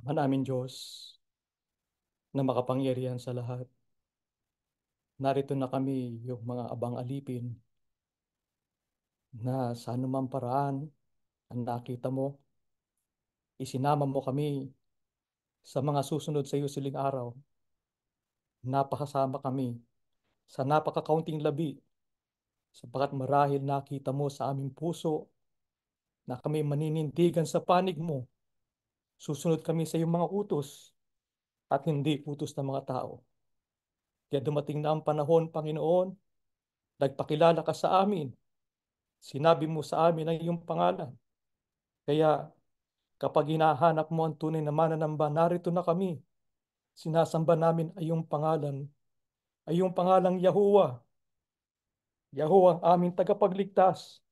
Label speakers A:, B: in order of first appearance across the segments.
A: Manaming Diyos na makapangyarihan sa lahat. Narito na kami, yung mga abang alipin, na sa anumang paraan ang nakita mo, isinama mo kami sa mga susunod sa iyo siling araw. Napakasama kami sa napakakaunting labi, sapagat marahil nakita mo sa aming puso na kami maninindigan sa panig mo. Susunod kami sa iyong mga utos at hindi utos ng mga tao. Kaya dumating na ang panahon, Panginoon, nagpakilala ka sa amin. Sinabi mo sa amin ang iyong pangalan. Kaya kapag hinahanap mo ang tunay na mananamba, narito na kami. Sinasamba namin ay iyong pangalan, ay iyong pangalang Yahuwah. Yahuwah ang aming tagapagligtas.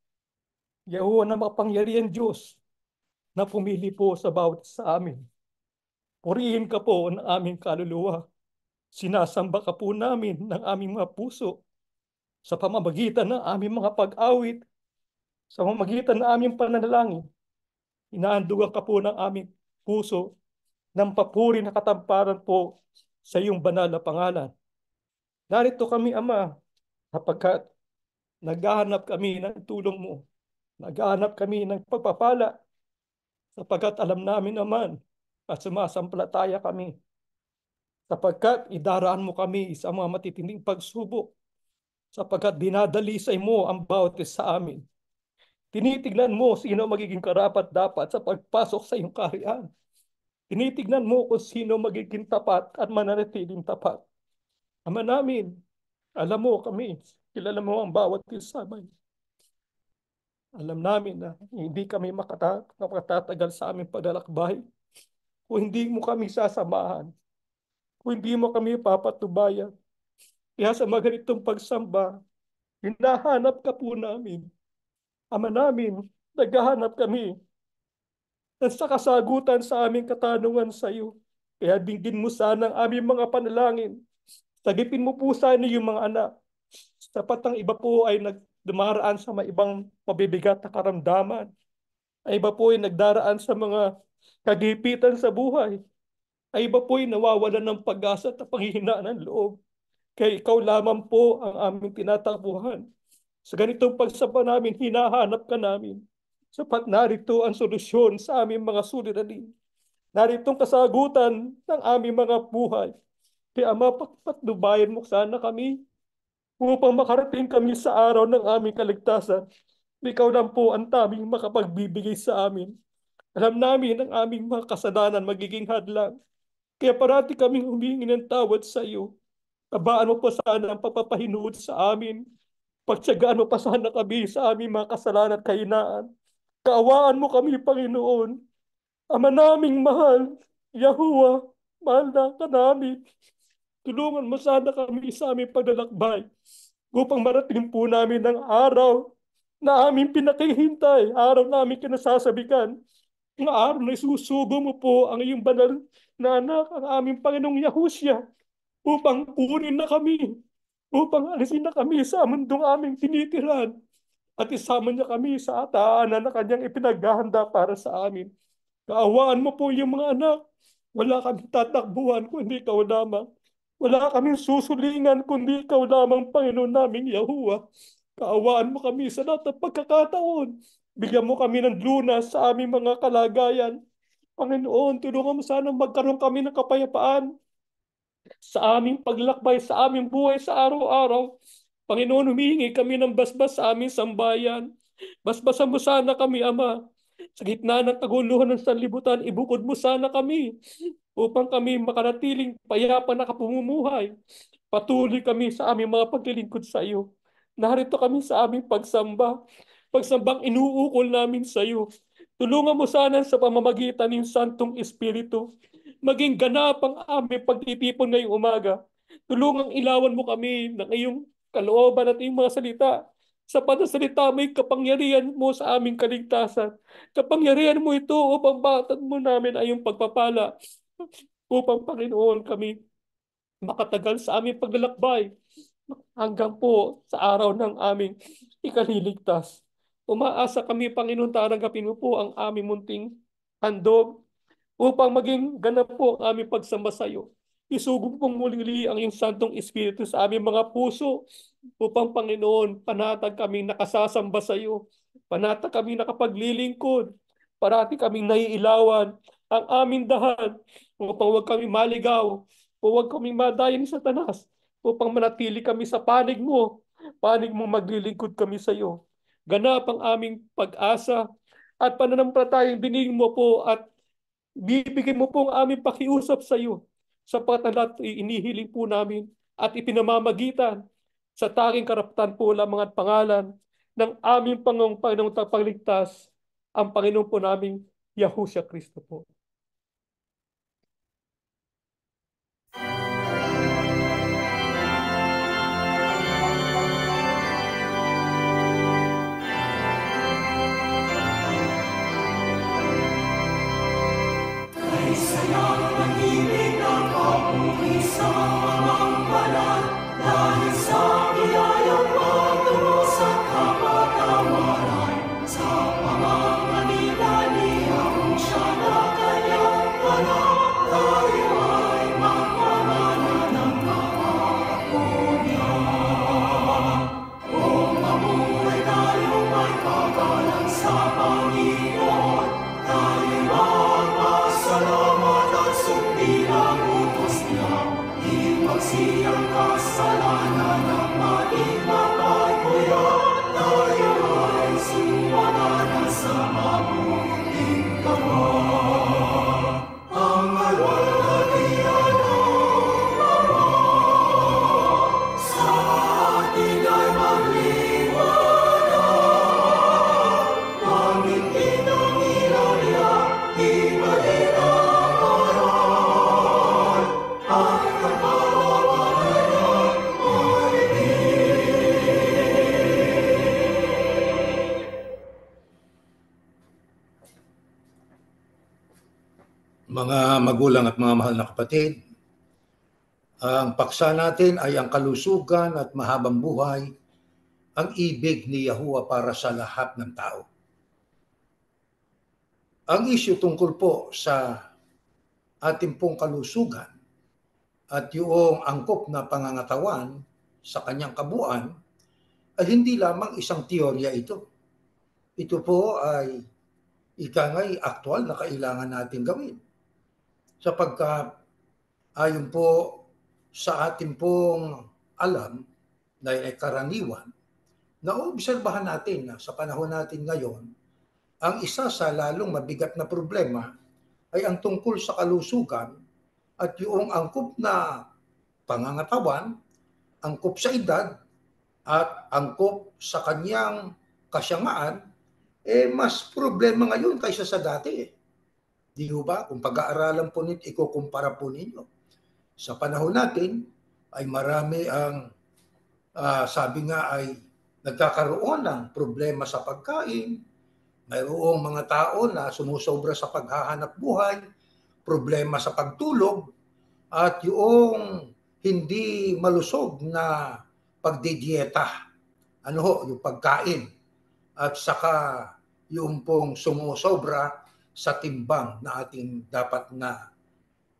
A: Yahuwah na makapangyarihan Diyos na pumili po sa bawat sa amin. Purihin ka po ng aming kaluluwa. Sinasamba ka po namin ng aming mga puso sa pamamagitan ng aming mga pag-awit, sa pamamagitan ng aming pananalangin. Inaandugan ka po ng aming puso ng papuri na katamparan po sa iyong banal na pangalan. Narito kami, Ama, sapagkat naghahanap kami ng tulong mo. Naghahanap kami ng pagpapala sapagkat alam namin naman at sumasampalataya kami sapagkat idaraan mo kami sa mga matitinding pagsubok sapagkat dinadalisay mo ang bawat isa sa amin. Tinitignan mo sino magiging karapat dapat sa pagpasok sa iyong kaharian. Tinitignan mo kung sino magiging tapat at mananatiling tapat. Ama namin, alam mo kami, kilala mo ang bawat isa. Alam namin na hindi kami makatatagal sa aming paglalakbay kung hindi mo kami sasamahan, kung hindi mo kami papatubayan. Kaya sa mga ganitong pagsamba, hinahanap ka po namin. Ama namin, naghahanap kami ng sa kasagutan sa aming katanungan sa iyo. Kaya dinggin mo sana ang aming mga panalangin. Sagipin mo po sana yung mga anak. Sapat ang iba po ay nagdumaraan sa mga ibang mabibigat na karamdaman. Ay iba po ay nagdaraan sa mga kagipitan sa buhay. Ay iba po ay nawawalan ng pag-asa at panghihinaan ng loob. Kaya ikaw lamang po ang aming tinatakbuhan. Sa ganitong pagsamba namin, hinahanap ka namin. Sapat narito ang solusyon sa aming mga suliranin. Narito ang kasagutan ng aming mga buhay. Kaya Ama, patnubayan mo sana kami upang makarating kami sa araw ng aming kaligtasan. Ikaw lang po ang taming makapagbibigay sa amin. Alam namin ang aming mga kasalanan magiging hadlang. Kaya parati kaming humingi ng tawad sa iyo. Tabaan mo pa sana ang pagpapahinuod sa amin. Pagtsagaan mo pa sana kami sa aming mga kasalanan at kahinaan. Kaawaan mo kami, Panginoon. Ama naming mahal, Yahuwah, mahal na ka namin. Tulungan mo sana kami sa aming paglalakbay upang marating po namin ang araw na aming pinakihintay, araw na aming kinasasabikan, ang araw na isusugo mo po ang iyong banal na anak, ang aming Panginoong Yahushua, upang kunin na kami, upang alisin na kami sa mundong aming tinitiran, at isama niya kami sa ataanan na kanyang ipinaghahanda para sa amin. Kaawaan mo po yung mga anak. Wala kaming tatakbuhan kundi ikaw lamang. Wala kaming susulingan kundi ikaw lamang, Panginoon naming Yahuwah. Kaawaan mo kami sa lahat ng pagkakataon. Bigyan mo kami ng lunas sa aming mga kalagayan. Panginoon, tulungan mo sana magkaroon kami ng kapayapaan sa aming paglakbay, sa aming buhay sa araw-araw. Panginoon, humihingi kami ng basbas sa aming sambayan. Basbasan mo sana kami, Ama. Sa gitna ng kaguluhan ng sanlibutan, ibukod mo sana kami upang kami makanatiling payapa na kapumumuhay. Patuloy kami sa aming mga paglilingkod sa iyo. Narito kami sa aming pagsamba, pagsambang inuukol namin sa iyo. Tulungan mo sana sa pamamagitan ng Santong Espiritu. Maging ganap ang aming pagtitipon ngayong umaga. Tulungang ilawan mo kami ng iyong kalooban at iyong mga salita. Sa panasalita mo'y kapangyarihan mo sa aming kaligtasan. Kapangyarihan mo ito upang batad mo namin ay iyong pagpapala. Upang Panginoon kami makatagal sa aming paglalakbay hanggang po sa araw ng aming ikaliligtas. Umaasa kami, Panginoon, tanggapin mo po ang aming munting handog. upang maging ganap po ang aming pagsamba sa iyo. Isugod pong muli ang iyong Santong Espiritu sa aming mga puso upang Panginoon, panatag kami nakasasamba sa iyo. Panatag kami nakapaglilingkod. Parati kaming naiilawan ang aming dahan upang huwag kami maligaw o huwag kami madayan sa tanas upang manatili kami sa panig mo maglilingkod kami sa iyo. Ganap ang aming pag-asa at pananampalatayang dinig mo po at bibigay mo po ang aming pakiusap sa iyo sapat na lahat inihiling po namin at ipinamamagitan sa tanging karapatan po lamang at pangalan ng aming Panginoong Tagapagligtas, ang Panginoon po naming Yahushua Kristo po.
B: Mga magulang at mga mahal na kapatid, ang paksa natin ay ang kalusugan at mahabang buhay, ang ibig ni Yahuwah para sa lahat ng tao. Ang issue tungkol po sa ating pong kalusugan at yung angkop na pangangatawan sa kanyang kabuuan ay hindi lamang isang teorya ito. Ito po ay ikangay aktual na kailangan natin gawin. Sapagkat ayon po sa ating pong alam na karaniwan, naobserbahan natin na sa panahon natin ngayon, ang isa sa lalong mabigat na problema ay ang tungkol sa kalusugan at yung angkop na pangangatawan, angkop sa edad at angkop sa kanyang kasyamaan, mas problema ngayon kaysa sa dati. Di ba? Kung pag-aaralan po nito, ikukumpara po ninyo. Sa panahon natin ay marami ang sabi nga ay nagkakaroon ng problema sa pagkain, mayroong mga tao na sumusobra sa paghahanap buhay, problema sa pagtulog, at yung hindi malusog na pagdidieta. Yung pagkain. At saka yung pong sumusobra sa timbang na ating dapat na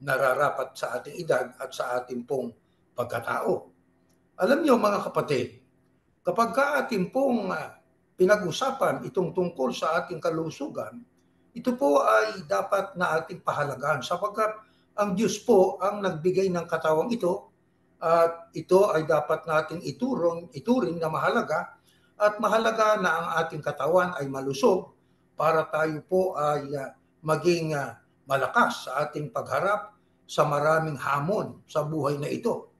B: nararapat sa ating edad at sa ating pong pagkatao. Alam niyo mga kapatid, kapag ating pong pinag-usapan itong tungkol sa ating kalusugan, ito po ay dapat na ating pahalagahan sapagkat ang Diyos po ang nagbigay ng katawang ito at ito ay dapat nating ituring na mahalaga at mahalaga na ang ating katawan ay malusog para tayo po ay maging malakas sa ating pagharap sa maraming hamon sa buhay na ito.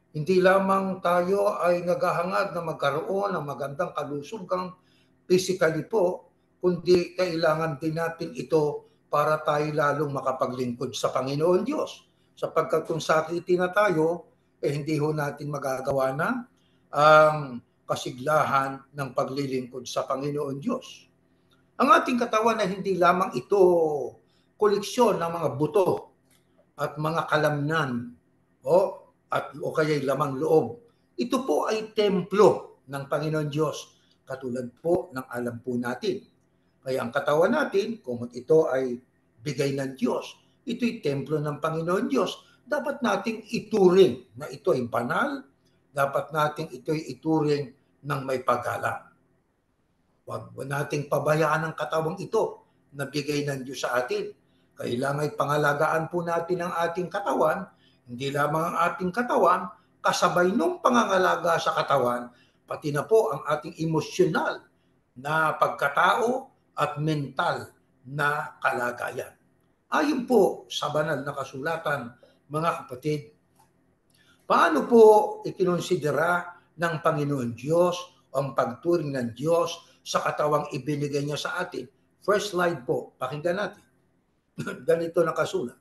B: Hindi lamang tayo ay naghahangad na magkaroon ng magandang kalusugan physically po, kundi kailangan din natin ito para tayo lalong makapaglingkod sa Panginoon Diyos. Sapagkat kung sakitin na tayo, hindi ho natin magagawa na ang kasiglahan ng paglilingkod sa Panginoon Diyos. Ang ating katawan ay hindi lamang ito koleksyon ng mga buto at mga kalamnan o kaya'y lamang loob. Ito po ay templo ng Panginoon Diyos, katulad po ng alam po natin. Kaya ang katawan natin, kung ito ay bigay ng Diyos, ito'y templo ng Panginoon Diyos, dapat nating ituring na ito ay banal, dapat nating ito'y ituring ng may paggalang. Huwag nating pabayaan ang katawang ito na bigay ng Diyos sa atin. Kailangan pangalagaan po natin ang ating katawan, hindi lamang ang ating katawan, kasabay nung pangangalaga sa katawan, pati na po ang ating emosyonal na pagkatao at mental na kalagayan. Ayon po sa banal na kasulatan, mga kapatid, paano po ikinonsidera ng Panginoon Diyos ang pagturing ng Diyos sa katawang ibinigay niya sa atin? First slide po, pakinggan natin. Ganito nakasulat.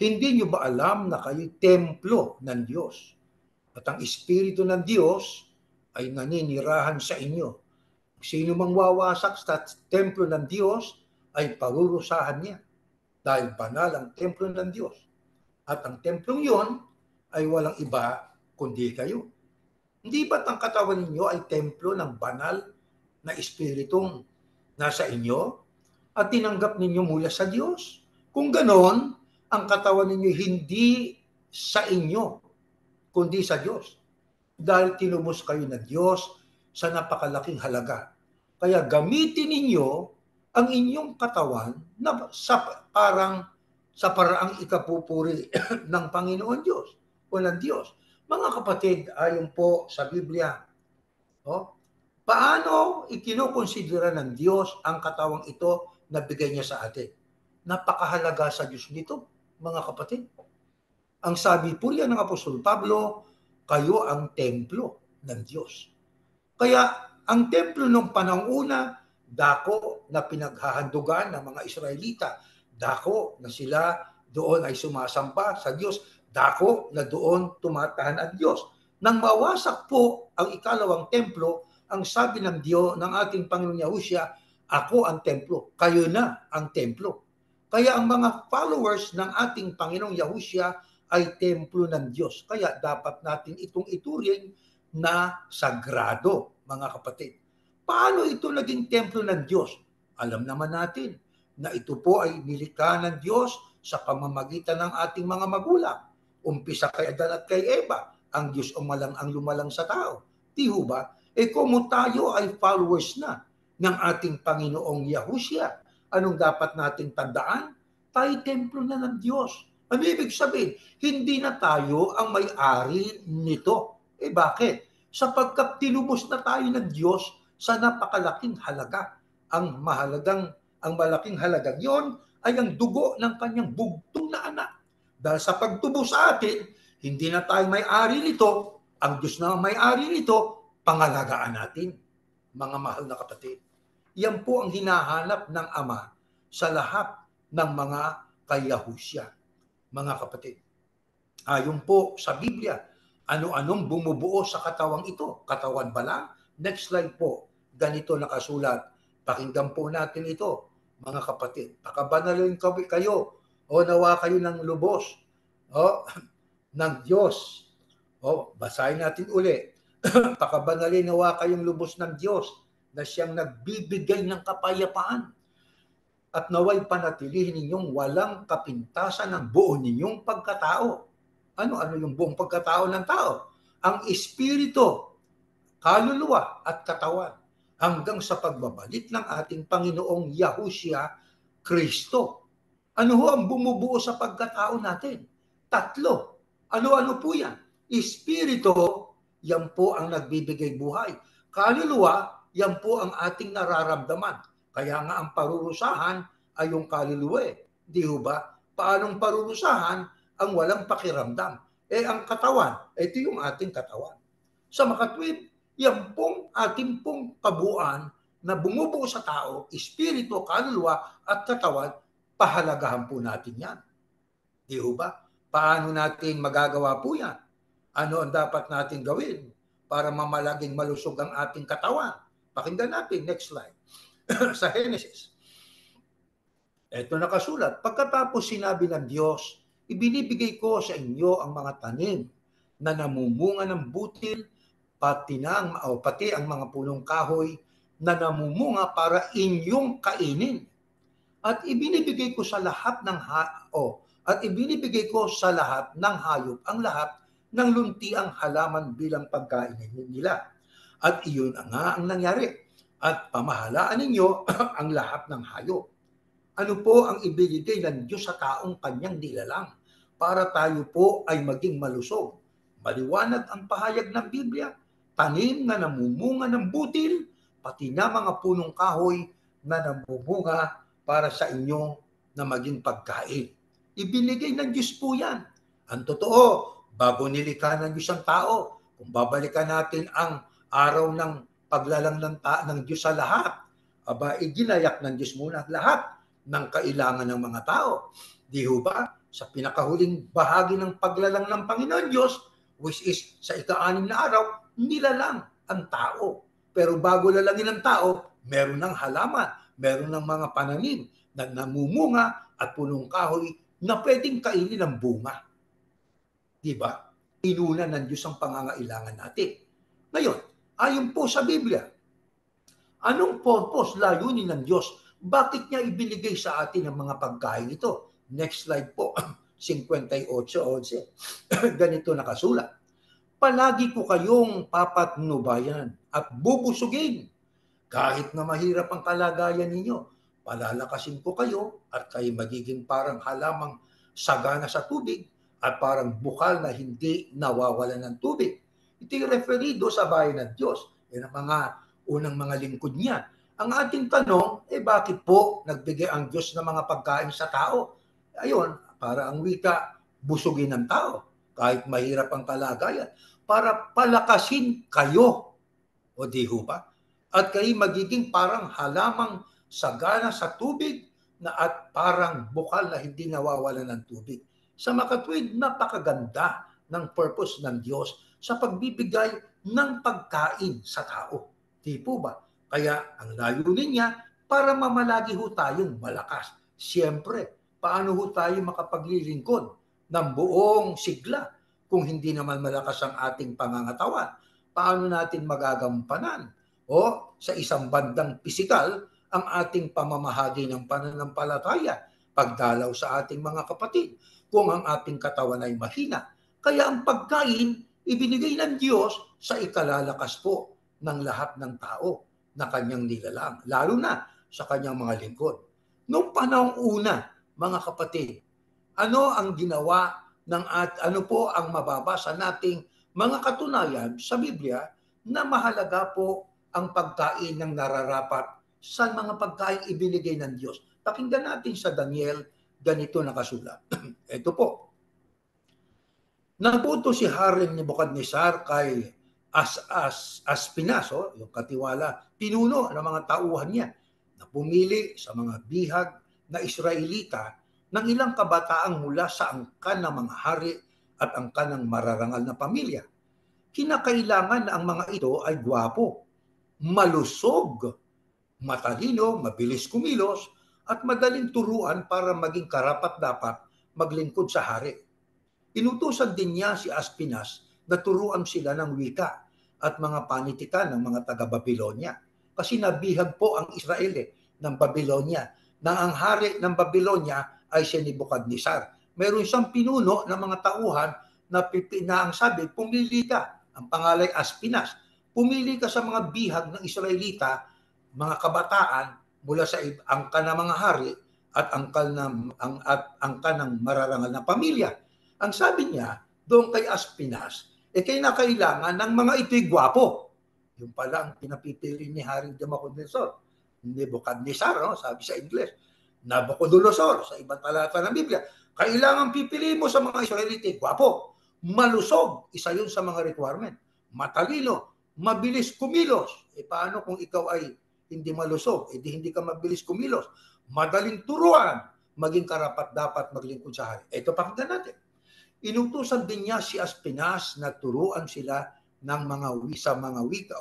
B: Hindi niyo ba alam na kayo'y templo ng Diyos? At ang Espiritu ng Diyos ay naninirahan sa inyo. Sino mang wawasak sa templo ng Diyos ay parurusahan niya. Dahil banal ang templo ng Diyos. At ang templong yon ay walang iba kundi kayo. Hindi ba't ang katawan ninyo ay templo ng banal na Espiritong nasa inyo at tinanggap ninyo mula sa Diyos? Kung ganon, ang katawan ninyo hindi sa inyo, kundi sa Diyos. Dahil tinubos kayo ng Diyos sa napakalaking halaga. Kaya gamitin ninyo ang inyong katawan na sa paraang ikapupuri ng Panginoon Diyos o ng Diyos. Mga kapatid, ayon po sa Biblia, paano ikinukonsidera ng Diyos ang katawang ito na bigay niya sa atin? Napakahalaga sa Diyos nito, mga kapatid. Ang sabi po yan ng Apostol Pablo, kayo ang templo ng Diyos. Kaya ang templo ng panahong una, dako na pinaghahandugan ng mga Israelita, dako na sila doon ay sumasamba sa Diyos, dako na doon tumatahan ang Diyos. Nang mawasak po ang ikalawang templo, ang sabi ng Diyos ng ating Panginoon Yahushua, ako ang templo, kayo na ang templo. Kaya ang mga followers ng ating Panginoong Yahushua ay templo ng Diyos. Kaya dapat natin itong ituring na sagrado, mga kapatid. Paano ito naging templo ng Diyos? Alam naman natin na ito po ay nilikha ng Diyos sa pamamagitan ng ating mga magulang. Umpisa kay Adan at kay Eva, ang Diyos ang lumalang sa tao. Di ho ba? Kung tayo ay followers na ng ating Panginoong Yahushua, anong dapat nating tandaan? Tayo templo na ng Diyos. Ano ibig sabihin? Hindi na tayo ang may-ari nito. Bakit? Sapagkat tinubos na tayo ng Diyos sa napakalaking halaga. Ang malaking halaga yon ay ang dugo ng kanyang bugtong na anak. Dahil sa pagtubo sa atin, hindi na tayo may-ari nito. Ang Diyos na may-ari nito, pangalagaan natin. Mga mahal na kapatid. Yan po ang hinahanap ng Ama sa lahat ng mga kay-Yahushua. Mga kapatid, ayon po sa Biblia, ano-anong bumubuo sa katawang ito? Katawan ba lang? Next slide po. Ganito nakasulat. Pakinggan po natin ito, mga kapatid. Pakabanalin kayo o nawa kayo ng lubos ng Diyos. Basahin natin uli. Pakabanalin nawa kayong lubos ng Diyos na siyang nagbibigay ng kapayapaan at naway panatilihin ninyong walang kapintasan ng buo ninyong pagkatao. Ano yung buong pagkatao ng tao? Ang espiritu, kaluluwa at katawan hanggang sa pagbabalik ng ating Panginoong Yahushua Kristo. Ano ho ang bumubuo sa pagkatao natin? 3. Ano po yan? Espiritu, yan po ang nagbibigay buhay. Kaluluwa, yan po ang ating nararamdaman. Kaya nga ang parurusahan ay yung kaluluwa. Di ba? Paanong parurusahan ang walang pakiramdam? Ang katawan, ito yung ating katawan. Sa makatwid, yan pong ating pong kabuuan na bumubuo sa tao, espiritu, kaluluwa at katawan, pahalagahan po natin yan. Di ba? Paano natin magagawa po yan? Ano ang dapat natin gawin para mamalaging malusog ang ating katawan? Pakinggan natin, next slide. Sa Genesis. Ito nakasulat, pagkatapos sinabi ng Diyos, ibinibigay ko sa inyo ang mga tanim na namumunga ng butil, pati ang mga punong kahoy na namumunga para inyong kainin. At ibinibigay ko sa lahat ng hayop ang lahat ng luntiang halaman bilang pagkain nila. At iyon nga ang nangyari. At pamahalaan ninyo ang lahat ng hayop. Ano po ang ibinigay ng Diyos sa taong kanyang nilalang para tayo po ay maging malusog? Maliwanag ang pahayag ng Biblia, tanim na namumunga ng butil, pati na mga punong kahoy na namumunga para sa inyo na maging pagkain. Ibinigay ng Diyos po yan. Ang totoo, bago nilikha ng Diyos ang tao, kung babalikan natin ang araw ng paglalang ng Diyos sa lahat, iginayak ng Diyos muna lahat ng kailangan ng mga tao. Di ho ba? Sa pinakahuling bahagi ng paglalang ng Panginoon Diyos, which is sa ika-6 na araw, nilalang ang tao. Pero bago lalangin ang tao, meron ng halaman, meron ng mga pananim na namumunga at punong kahoy na pwedeng kainin ng bunga. Di ba? Inuna ng Diyos ang pangangailangan natin. Ngayon, ayon po sa Biblia, anong purpose, layunin ng Diyos? Bakit niya ibinigay sa atin ang mga pagkain ito? Next slide po, 58:11. Ganito nakasulat. Palagi ko kayong papatnubayan at bubusugin. Kahit na mahirap ang kalagayan ninyo, palalakasin ko kayo at kayo magiging parang halamang sagana sa tubig at parang bukal na hindi nawawalan ng tubig. Ito yung referido sa bayan ng Diyos. Yan ang mga unang mga lingkod niya. Ang ating tanong, bakit po nagbigay ang Diyos ng mga pagkain sa tao? Ayun, para ang wika, busugin ng tao, kahit mahirap ang kalagayan, para palakasin kayo. O di ho ba? At kayo magiging parang halamang sagana sa tubig na at parang bukal na hindi nawawalan ng tubig. Sa makatwid, napakaganda ng purpose ng Diyos sa pagbibigay ng pagkain sa tao. Di po ba? Kaya ang layunin niya para mamalagi ho tayong malakas. Siyempre, paano ho tayo makapaglilingkod ng buong sigla kung hindi naman malakas ang ating pangangatawan? Paano natin magagampanan o sa isang bandang pisikal ang ating pamamahagi ng pananampalataya, pagdalaw sa ating mga kapatid kung ang ating katawan ay mahina? Kaya ang pagkain ibinigay ng Diyos sa ikalalakas po ng lahat ng tao na kanyang nilalang, lalo na sa kanyang mga lingkod. Noong panahong una, mga kapatid, ano ang ginawa ano po ang mababasa nating mga katunayan sa Biblia na mahalaga po ang pagkain ng nararapat sa mga pagkain ibinigay ng Diyos? Pakinggan natin sa Daniel, ganito nakasulat. Ito po. Naputo si Haring Nebukadnezar kay Aspinas, yung katiwala, pinuno ng mga tauhan niya na pumili sa mga bihag na Israelita ng ilang kabataang mula sa angkan ng mga hari at angkan ng mararangal na pamilya. Kinakailangan na ang mga ito ay gwapo, malusog, matalino, mabilis kumilos, at madaling turuan para maging karapat-dapat maglingkod sa hari. Inutusan din niya si Aspinas na turuan sila ng wika at mga panitikan ng mga taga-Babilonya. Kasi nabihag po ang Israel ng Babilonya, na ang hari ng Babilonya ay si Nebukadnezar. Meron siyang pinuno ng mga tauhan na ang sabi, pumili ka, ang pangalay Aspinas, pumili ka sa mga bihag ng Israelita, mga kabataan mula sa angkan ng mga hari at angkan ng mararangal na pamilya. Ang sabi niya, doon kay Aspinas, kailangan ng mga ito'y gwapo. Yung pala ang pinapipili ni Haring Nebukadnezar, sabi sa English. Nabucodonosor, sa ibang talata ng Biblia. Kailangan pipili mo sa mga Israelite, gwapo, malusog, isa yun sa mga requirement. Matalino, mabilis kumilos. Paano kung ikaw ay hindi malusog? Di hindi ka mabilis kumilos. Madaling turuan, maging karapat-dapat maglingkod sa hari. Ito, pakinggan natin. Inutusan din niya si Aspinas na turuan sila ng mga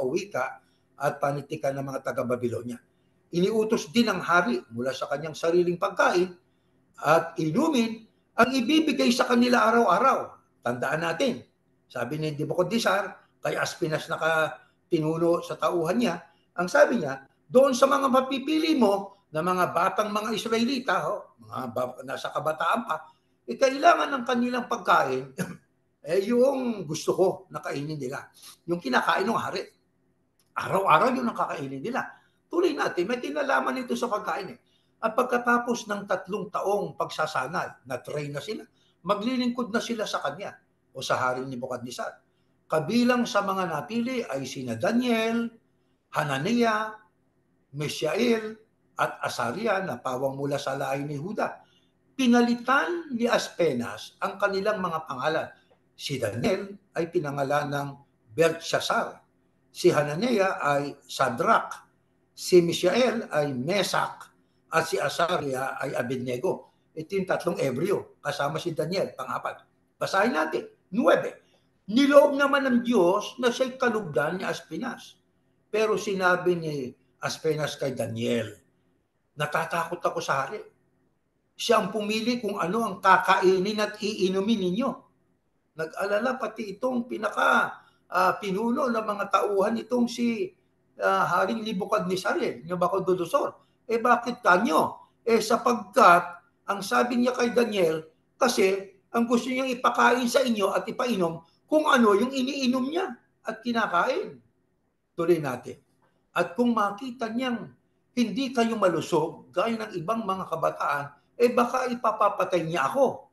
B: wika at panitikan ng mga taga-Babilonya. Iniutos din ng hari mula sa kanyang sariling pagkain at inumin ang ibibigay sa kanila araw-araw. Tandaan natin, sabi ni Nebukadnezar kay Aspinas na pinuno sa tauhan niya, ang sabi niya, doon sa mga mapipili mo na mga batang mga Israelita, nasa kabataan pa, kailangan ng kanilang pagkain, yung gusto ko na kainin nila. Yung kinakain ng hari. Araw-araw yung nakakainin nila. Tuloy natin, may kinalaman ito sa pagkain eh. At pagkatapos ng 3 taong pagsasanay, na-train na sila, maglilingkod na sila sa kanya o sa haring Nebukadnezar. Kabilang sa mga napili ay sina Daniel, Hananiah, Mishael, at Azaria na pawang mula sa lahi ni Huda. Pinalitan ni Aspenas ang kanilang mga pangalan. Si Daniel ay pinangalan ng Belteshazzar. Si Hananiah ay Shadrach. Si Mishael ay Mesak. At si Azaria ay Abednego. Ito yung 3 Ebreo. Kasama si Daniel, pang-4. Basahin natin. 9. Niloob naman ng Diyos na siya'y kalugdan ni Aspenas. Pero sinabi ni Aspenas kay Daniel, natatakot ako sa hari. Siya ang pumili kung ano ang kakainin at iinumin ninyo. Nag-alala pati itong pinuno ng mga tauhan itong si Haring Nebukadnezar, Nabucodonosor. Bakit kanyo? Sapagkat ang sabi niya kay Daniel, kasi ang gusto niyang ipakain sa inyo at ipainom kung ano yung iniinom niya at kinakain. Tuloy natin. At kung makita niyang hindi kayo malusog, gaya ng ibang mga kabataan, baka ipapapatay niya ako.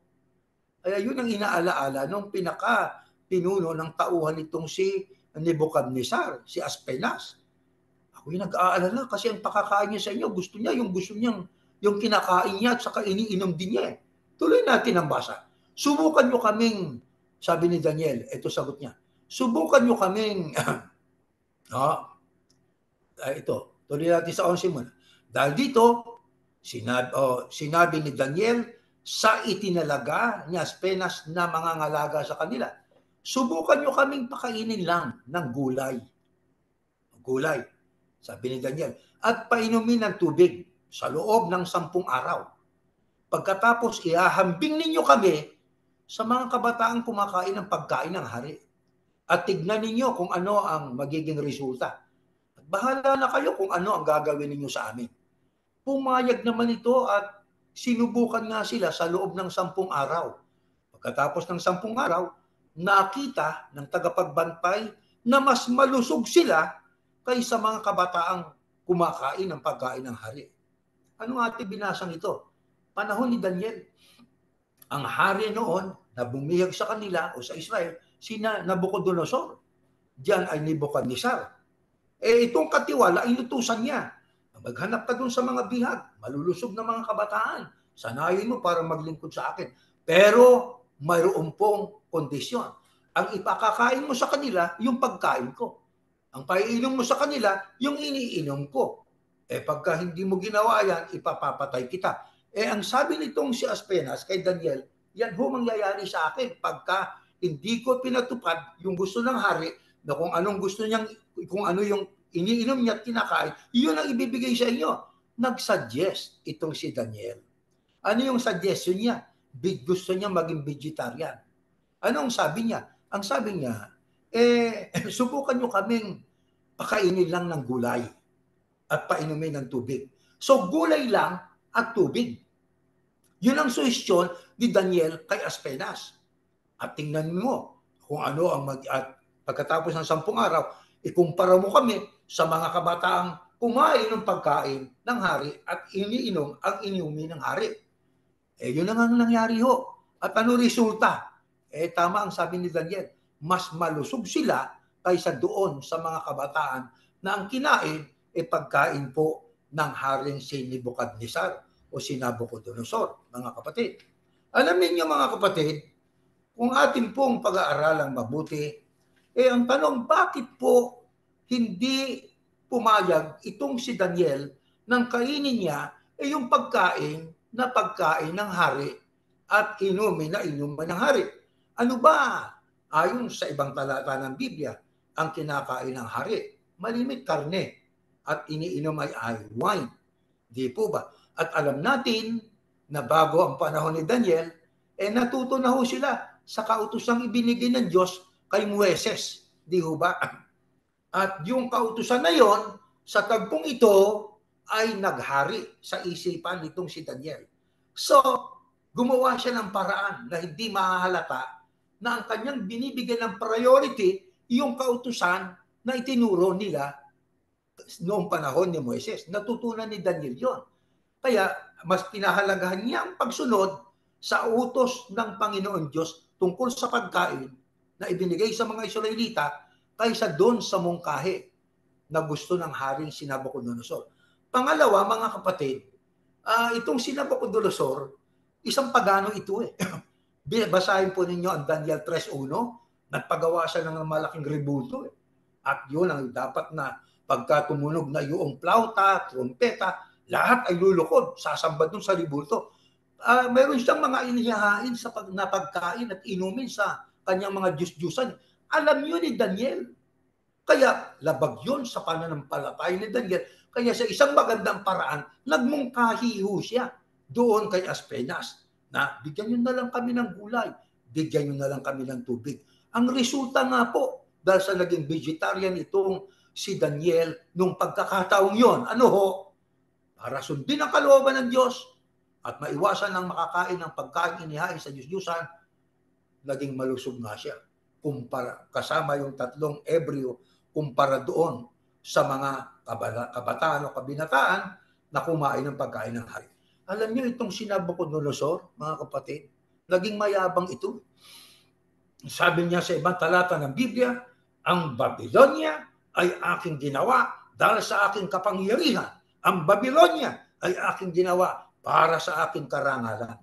B: Kaya yun ang inaalaala nung pinuno ng tauhan itong si Nebukadnezar, si Aspenas. Ako yung nag-aalala kasi ang pakakain niya sa inyo, gusto niyang yung kinakain niya at saka iniinom din niya. Tuloy natin ang basa. Subukan nyo kaming, sabi ni Daniel, ito sagot niya, subukan nyo kaming, ito, tuloy natin sa 11 muna. Dahil dito, sinabi ni Daniel sa itinalaga ni Aspenas na mga ngalaga sa kanila, subukan nyo kaming pakainin lang ng gulay. Gulay, sabi ni Daniel, at painumin ng tubig sa loob ng 10 araw. Pagkatapos, ihahambing ninyo kami sa mga kabataang kumakain ng pagkain ng hari. At tignan ninyo kung ano ang magiging resulta. At bahala na kayo kung ano ang gagawin ninyo sa amin. Pumayag naman ito at sinubukan nga sila sa loob ng 10 araw. Pagkatapos ng 10 araw, nakita ng tagapagbantay na mas malusog sila kaysa mga kabataang kumakain ng pagkain ng hari. Ano ating binasang ito? Panahon ni Daniel. Ang hari noon na bumihag sa kanila o sa Israel, sina Nabucodonosor. Diyan ay Nebukadnezar. Itong katiwala, inutusan niya. Maghanap ka dun sa mga bihag, malulusog na mga kabataan. Sanayin mo para maglingkod sa akin. Pero mayroon pong kondisyon. Ang ipakakain mo sa kanila, yung pagkain ko. Ang paiinom mo sa kanila, yung iniinom ko. Pagka hindi mo ginawa yan, ipapapatay kita. Ang sabi nitong si Aspenas kay Daniel, yan ho mangyayari sa akin pagka hindi ko pinatupad yung gusto ng hari na kung anong gusto niyang, kung ano yung iniinom niya at kinakain, yun ang ibibigay sa inyo. Nag-suggest itong si Daniel. Ano yung suggestion niya? Gusto niya maging vegetarian. Anong sabi niya? Ang sabi niya, subukan nyo kaming pakainin lang ng gulay at painumin ng tubig. So gulay lang at tubig. Yun ang suhestyon ni Daniel kay Aspenas. At tingnan mo kung ano ang at pagkatapos ng 10 araw, ikumpara mo kami sa mga kabataang kumain ng pagkain ng hari at iniinom ang inumin ng hari. Yun ang nangyari ho. At ano resulta? Tama ang sabi ni Daniel, mas malusog sila kaysa doon sa mga kabataan na ang kinain pagkain po ng haring si Nebukadnezar o si Nabucodonosor, mga kapatid. Alamin niyo mga kapatid, kung atin pong pag-aaralang mabuti, ang tanong, bakit po hindi pumayag itong si Daniel nang kainin niya yung pagkain ng hari at inumin na inuman ng hari? Ano ba? Ayon sa ibang talata ng Biblia, ang kinakain ng hari, malimit karne at iniinom ay wine. Di po ba? At alam natin na bago ang panahon ni Daniel, natuto na ho sila sa kautosang ibinigay ng Diyos kay Moises. Di ho ba? At yung kautusan na yon, Sa tagpong ito ay naghari sa isipan nitong si Daniel. So, gumawa siya ng paraan na hindi mahahalata na ang kanyang binibigyan ng priority yung kautusan na itinuro nila noong panahon ni Moises. Natutunan ni Daniel yon. Kaya mas pinahalagahan niya ang pagsunod sa utos ng Panginoon Diyos tungkol sa pagkain na ibinigay sa mga Israelita kaysa doon sa mungkahi na gusto ng haring si Nabucodonosor. Pangalawa, mga kapatid, itong si Nabucodonosor, isang pagano ito eh. Basahin po ninyo ang Daniel 3:1, nagpagawa siya ng malaking rebulto eh. At yun ang dapat na pagka tumunog na yung flauta, trompeta, lahat ay lulukod, sasamba dun sa rebulto. Meron siyang mga inihahain sa pagkain at inumin sa kanyang mga Diyos-Diyusan. Alam yun ni Daniel. Kaya labag yun sa pananampalataya ni Daniel. Kaya sa isang magandang paraan, nagmungkahi ho siya doon kay Aspenas na bigyan nyo na lang kami ng gulay, bigyan nyo na lang kami ng tubig. Ang resulta nga po, dahil sa naging vegetarian itong si Daniel nung pagkakataong yon, ano ho? Para sundin ang kalooban ng Diyos at maiwasan ng makakain ng pagkain inihain sa Diyos-Diyusan, naging malusog nga siya. Kumpara, kasama yung 3 Ebreo kumpara doon sa mga kabataan o kabinataan na kumain ng pagkain ng hari. Alam niyo itong si Nabucodonosor, mga kapatid, naging mayabang ito. Sabi niya sa ibang talata ng Biblia, ang Babylonia ay aking ginawa dahil sa aking kapangyarihan. Ang Babylonia ay aking ginawa para sa aking karangalan.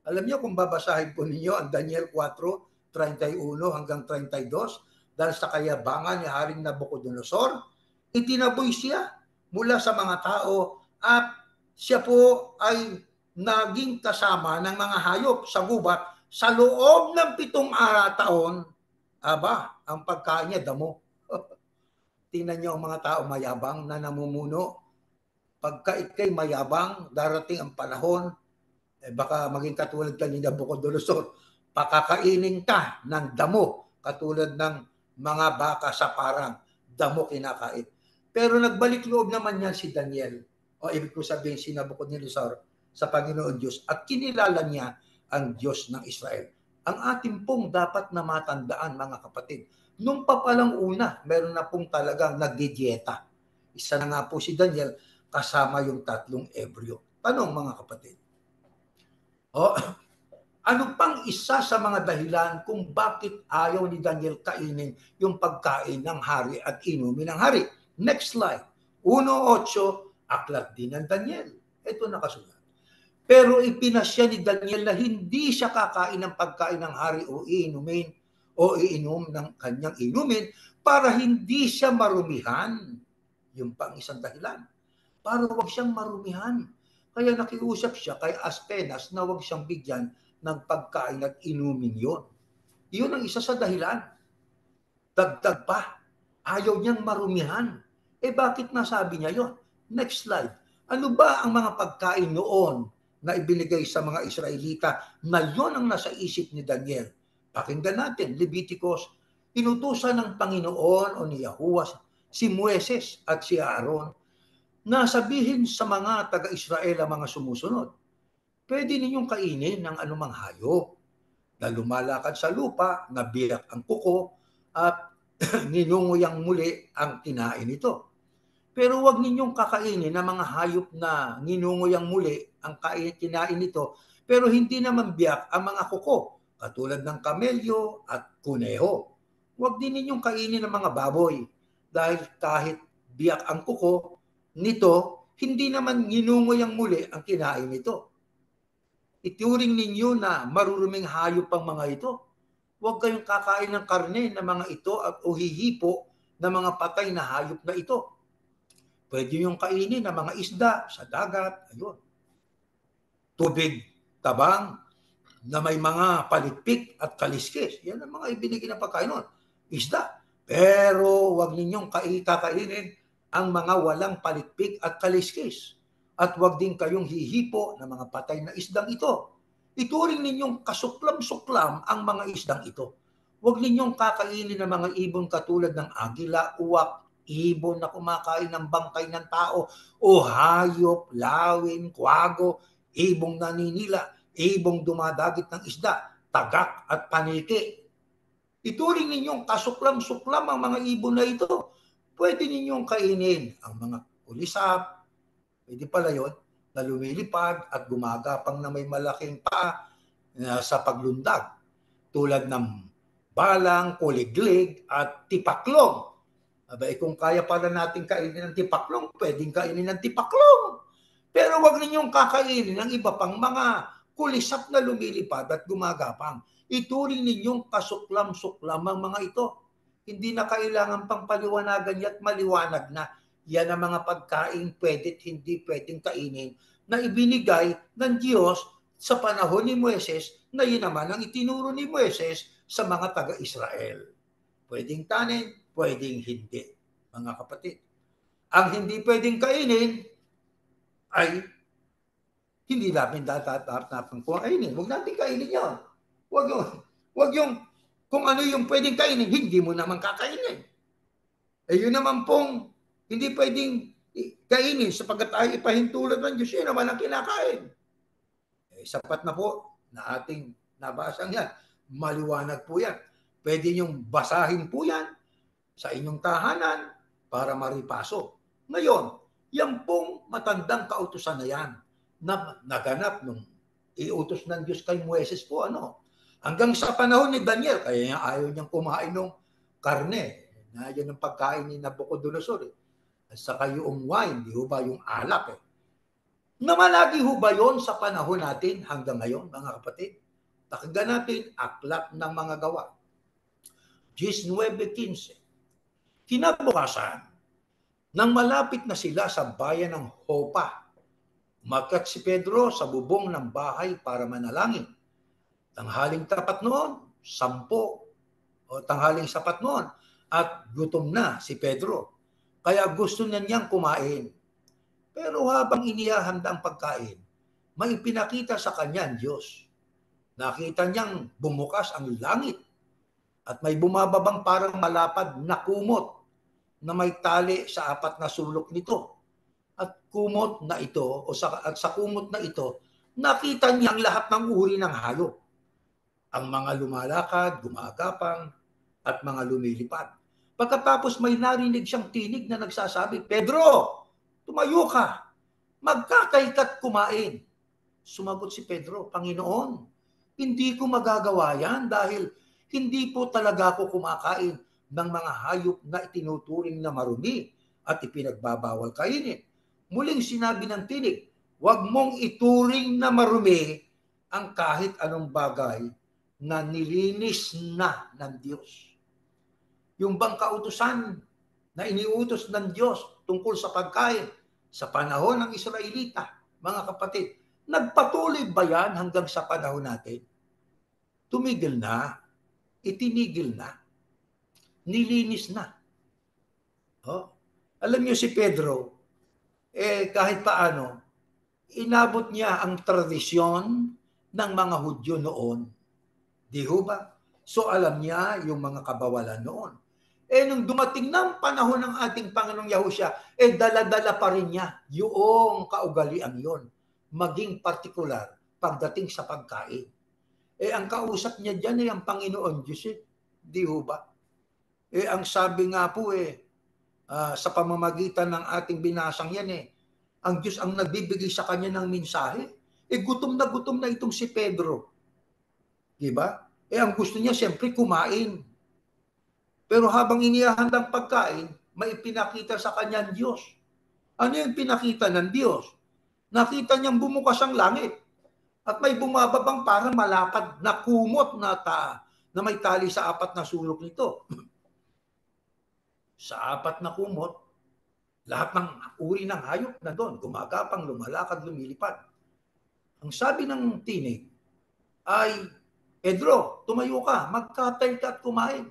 B: Alam niyo kung babasahin po ninyo ang Daniel 4:31 hanggang 32, dahil sa kayabangan ni Haring Nabucodonosor, itinaboy siya mula sa mga tao at siya po ay naging kasama ng mga hayop sa gubat sa loob ng 7 taon. Aba, ang pagkain niya damo. Tingnan niyo ang mga tao mayabang na namumuno. Pagka ikay mayabang, darating ang panahon, baka maging katulad ka ni Nabucodonosor, pakakainin ka ng damo, katulad ng mga baka sa parang, damo kinakain. Pero nagbalik loob naman yan si Daniel, o ibig ko sabihin si Nabucodonosor, sa Panginoon Diyos, at kinilala niya ang Diyos ng Israel. Ang ating pong dapat na matandaan, mga kapatid, nung pa palang una, meron na pong talagang nagdidieta. Isa na nga po si Daniel, kasama yung 3 Ebreo. Tanong, mga kapatid, ano pang isa sa mga dahilan kung bakit ayaw ni Daniel kainin yung pagkain ng hari at inumin ng hari? Next slide. 1:8, aklat din ng Daniel. Ito nakasulat. Pero ipinasya ni Daniel na hindi siya kakain ng pagkain ng hari o iinom ng kanyang inumin para hindi siya marumihan. Yung pang isang dahilan. Para wag siyang marumihan. Kaya nakiusap siya kay Aspenas na wag siyang bigyan ng pagkain at inumin yon. Iyon ang isa sa dahilan. Dagdag pa, ayaw niyang marumihan. Bakit nasabi niya yon? Next slide. Ano ba ang mga pagkain noon na ibinigay sa mga Israelita na yon ang nasa isip ni Daniel? Pakinggan natin, Leviticus, inutusan ng Panginoon o ni Yahuwah si Moises at si Aaron na sabihin sa mga taga-Israel ang mga sumusunod, pwede ninyong kainin ng anumang hayop na lumalakad sa lupa, na biyak ang kuko, at ninunguyang muli ang kinain nito. Pero huwag ninyong kakainin ng mga hayop na ninunguyang muli ang kinain nito, pero hindi naman biyak ang mga kuko, katulad ng kamelyo at kuneho. Huwag din ninyong kainin ng mga baboy, dahil kahit biyak ang kuko nito, hindi naman ninunguyang muli ang kinain nito. Ituring ninyo na maruruming hayop ang mga ito. Huwag kayong kakain ng karne ng mga ito at uhihipo ng mga patay na hayop na ito. Pwede yung kainin ng mga isda sa dagat, ayun. Tubig, tabang, na may mga palitpik at kaliskis. Yan ang mga ibinigay na pagkain nun. Isda. Pero huwag ninyong kakainin ang mga walang palitpik at kaliskis. At huwag din kayong hihipo ng mga patay na isdang ito. Ituring ninyong kasuklam-suklam ang mga isdang ito. Huwag ninyong kakainin ng mga ibon katulad ng agila, uwak, ibon na kumakain ng bangkay ng tao, o hayop, lawin, kwago, ibong naninila, ibong dumadagit ng isda, tagak at paniki. Ituring ninyong kasuklam-suklam ang mga ibon na ito. Pwede ninyong kainin ang mga kulisap, pwede pala yun, na lumilipad at gumagapang na may malaking paa sa paglundag, tulad ng balang, kuliglig at tipaklong. Abay, kung kaya pala natin kainin ng tipaklong, pwedeng kainin ng tipaklong. Pero wag ninyong kakainin ng iba pang mga kulisap na lumilipad at gumagapang. Ituring ninyong kasuklam-suklam ang mga ito. Hindi na kailangan pang paliwanagan at maliwanag na yan ang mga pagkain pwedeng hindi pwedeng kainin na ibinigay ng Diyos sa panahon ni Moises, na yun naman ang itinuro ni Moises sa mga taga-Israel. Pwedeng kanin, pwedeng hindi, mga kapatid. Ang hindi pwedeng kainin ay hindi namin dapat kainin. Huwag natin kainin yun. Huwag yung kung ano yung pwedeng kainin, hindi mo naman kakainin. Eh yun naman pong hindi pwedeng kainin sapagkat tayo ipahintulot ng Diyos, yun naman ang kinakain. Eh, sapat na po na ating nabasang yan. Maliwanag po yan. Pwede niyong basahin po yan sa inyong tahanan para maripaso. Ngayon, yan pong matandang kautusan na yan na naganap nung iutos ng Diyos kay Moises po, hanggang sa panahon ni Daniel, kaya ayaw niyang kumain ng karne. Yan ang pagkain ni Nabucodonosor. At saka yung wine, di ba, yung alak. Namalagi ho ba yun sa panahon natin hanggang ngayon, mga kapatid? Pakinggan natin, Aklat ng Mga Gawa. 19:15. Kinabukasan, nang malapit na sila sa bayan ng Hopa, umakyat si Pedro sa bubong ng bahay para manalangin. Tanghaling tapat noon, 10 o tanghaling sapat noon, at gutom na si Pedro. Kaya gusto na niyang kumain. Pero habang inihahanda ang pagkain, may ipinakita sa kanya ang Diyos. Nakita niyang bumukas ang langit at may bumababang parang malapad na kumot na may tali sa 4 na sulok nito. At kumot na ito, at sa kumot na ito, nakita niya ang lahat ng uri ng hayop. Ang mga lumalakad, gumagapang, at mga lumilipad. Pagkatapos may narinig siyang tinig na nagsasabi, Pedro, tumayo ka, magkakay ka't kumain. Sumagot si Pedro, Panginoon, hindi ko magagawa yan dahil hindi po talaga ako kumakain ng mga hayop na itinuturing na marumi at ipinagbabawal kainin. Muling sinabi ng tinig, huwag mong ituring na marumi ang kahit anong bagay na nilinis na ng Diyos. Yung bang kautusan na iniutos ng Diyos tungkol sa pagkain sa panahon ng Israelita, mga kapatid, nagpatuloy ba yan hanggang sa panahon natin? Tumigil na, itinigil na, nilinis na. Alam niyo si Pedro, kahit paano, inabot niya ang tradisyon ng mga Hudyo noon. Di ho ba? So alam niya yung mga kabawalan noon. Nung dumating ng panahon ng ating Panginoong Yahushua, dala-dala pa rin niya yung kaugalian yon, maging partikular pagdating sa pagkain. Ang kausap niya dyan ang Panginoon Diyos. Di ho ba? Ang sabi nga po sa pamamagitan ng ating binasang yan ang Diyos ang nagbibigay sa kanya ng mensahe. Gutom na itong si Pedro. Di ba? Ang gusto niya siyempre kumain. Pero habang inihahandang pagkain, may pinakita sa kanya ang Diyos. Ano yung pinakita ng Diyos? Nakita niyang bumukas ang langit at may bumababang parang malapad na kumot na may tali sa 4 na sulok nito. Sa 4 na kumot, lahat ng uri ng hayop na doon, gumagapang, lumalakad, lumilipad. Ang sabi ng tinig ay, Pedro, tumayo ka, magkatay ka at kumain.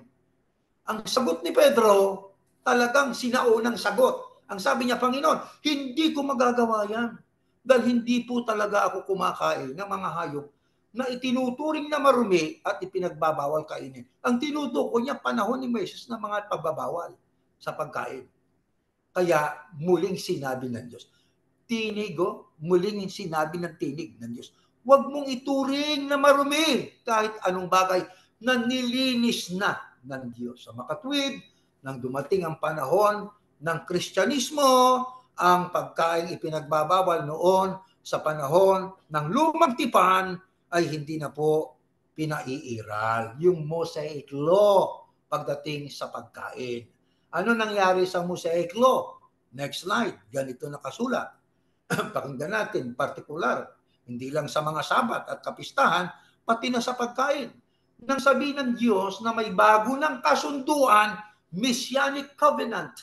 B: Ang sagot ni Pedro, talagang sinaunang sagot. Ang sabi niya, Panginoon, hindi ko magagawa yan. Dahil hindi po talaga ako kumakain ng mga hayop na itinuturing na marumi at ipinagbabawal kainin. Ang tinutukoy niya, panahon ni Moises na mga pagbabawal sa pagkain. Kaya muling sinabi ng Diyos. Tinig, muling sinabi ng tinig ng Diyos. Huwag mong ituring na marumi kahit anong bagay na nilinis na ng Diyos. Sa makatwid, nang dumating ang panahon ng Kristyanismo, ang pagkain ipinagbabawal noon sa panahon ng lumang tipan ay hindi na po pinaiiral. Yung Mosaic Law pagdating sa pagkain. Ano nangyari sa Mosaic Law? Next slide. Ganito nakasulat. Pakinggan natin, partikular, hindi lang sa mga sabat at kapistahan, pati na sa pagkain. Nang sabihin ng Diyos na may bago ng kasunduan, Messianic Covenant,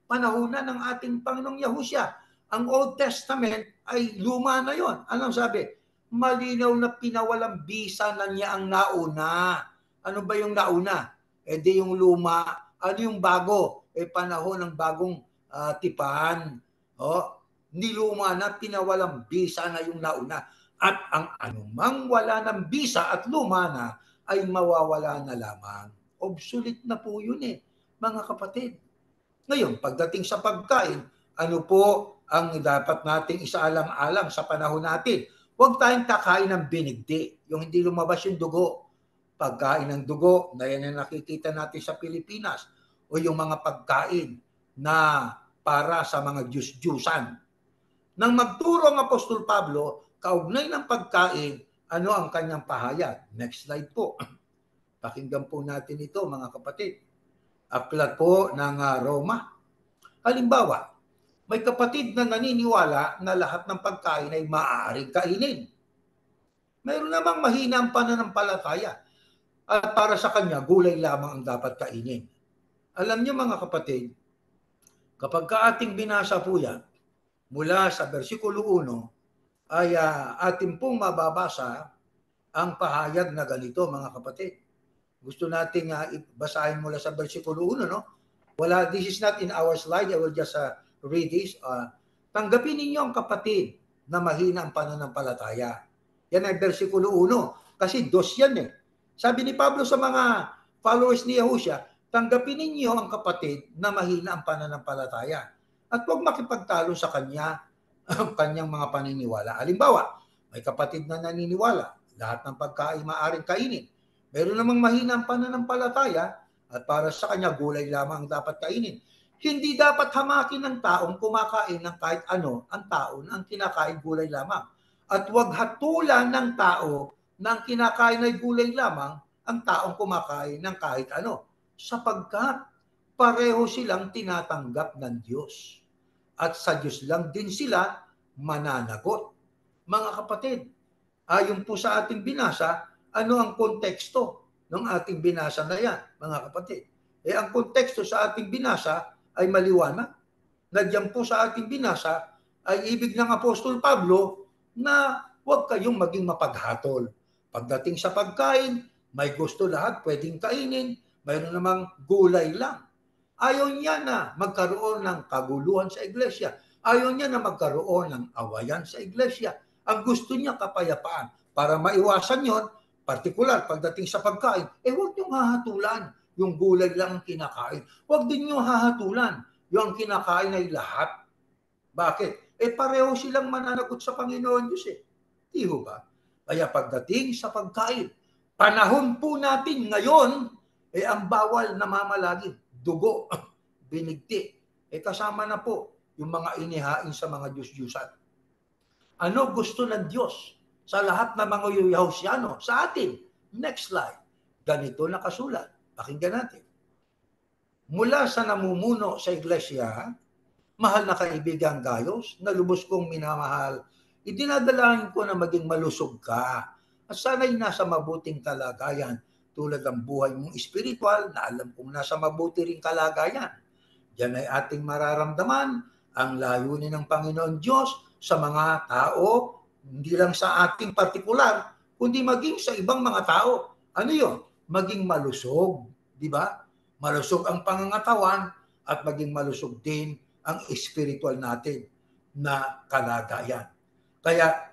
B: panahon na ng ating Panginoong Yahusya. Ang Old Testament ay luma na yon. Anong sabi? Malinaw na pinawalang bisa na niya ang nauna. Ano ba yung nauna? Di yung luma. Ano yung bago? Panahon ng bagong tipan. Niluma na, pinawalang bisa na yung nauna. At ang anumang wala ng bisa at luma na ay mawawala na lamang. Obsolete na po yun mga kapatid. Ngayon, pagdating sa pagkain, ano po ang dapat nating isaalang-alang sa panahon natin? Huwag tayong kakain ng binigdi, yung hindi lumabas yung dugo. Pagkain ng dugo, na yan ang nakikita natin sa Pilipinas, o yung mga pagkain na para sa mga Diyos-Diyusan. Nang magturo ang Apostol Pablo, kaugnay ng pagkain, ano ang kanyang pahayag? Next slide po. Pakinggan po natin ito, mga kapatid. Aklat po ng Roma. Halimbawa, may kapatid na naniniwala na lahat ng pagkain ay maaaring kainin. Mayroon namang mahina ang pananampalataya at para sa kanya, gulay lamang ang dapat kainin. Alam niyo mga kapatid, kapag ating binasa po yan, mula sa versikulo 1, ay ating pong mababasa ang pahayag na ganito mga kapatid. Gusto nating basahin mula sa versikulo 1, no? This is not in our slide. I will just read this. Tanggapin ninyo ang kapatid na mahina ang pananampalataya. Yan ay versikulo 1. Kasi 2 yan Sabi ni Pablo sa mga followers ni Yahusya, tanggapin ninyo ang kapatid na mahina ang pananampalataya. At huwag makipagtalo sa kanya ang kanyang mga paniniwala. Halimbawa, may kapatid na naniniwala, lahat ng pagkain maaaring kainin. Meron namang mahina ang pananampalataya at para sa kanya gulay lamang ang dapat kainin. Hindi dapat hamakin ng taong kumakain ng kahit ano ang tao na ang kinakain gulay lamang. At huwag hatulan ng tao na ang kinakain ay gulay lamang ang taong kumakain ng kahit ano. Sapagkat pareho silang tinatanggap ng Diyos. At sa Diyos lang din sila mananagot. Mga kapatid, ayon po sa ating binasa, ano ang konteksto ng ating binasa na yan, mga kapatid? Ang konteksto sa ating binasa ay maliwanag. Nandiyan po sa ating binasa ay ibig ng Apostol Pablo na huwag kayong maging mapaghatol. Pagdating sa pagkain, may gusto lahat, pwedeng kainin, mayroon namang gulay lang. Ayaw niya na magkaroon ng kaguluhan sa iglesia. Ayaw niya na magkaroon ng awayan sa iglesia. Ang gusto niya kapayapaan. Para maiwasan yon, partikular pagdating sa pagkain, huwag niyong hahatulan yung gulay lang ang kinakain. Huwag din niyong hahatulan yung kinakain ay lahat. Bakit? Pareho silang mananagot sa Panginoon Diyos Di ba? Kaya pagdating sa pagkain, panahon po natin ngayon, ang bawal na mamalagi, dugo, binigti. Kasama na po yung mga inihain sa mga Diyos-Diyusan. Ano gusto ng Diyos sa lahat ng mga Yahusyano sa atin? Next slide. Ganito nakasulat. Pakinggan natin. Mula sa namumuno sa iglesia, mahal na kaibigan Gayos, na lubos kong minamahal, idinadalahin ko na maging malusog ka at sana'y nasa mabuting kalagayan tulad ng buhay mong espiritual na alam kong nasa mabuti ring kalagayan. Diyan ay ating mararamdaman ang layunin ng Panginoon Diyos sa mga tao, hindi lang sa ating partikular, kundi maging sa ibang mga tao. Ano yun? Maging malusog, di ba? Malusog ang pangangatawan at maging malusog din ang spiritual natin na kalagayan. Kaya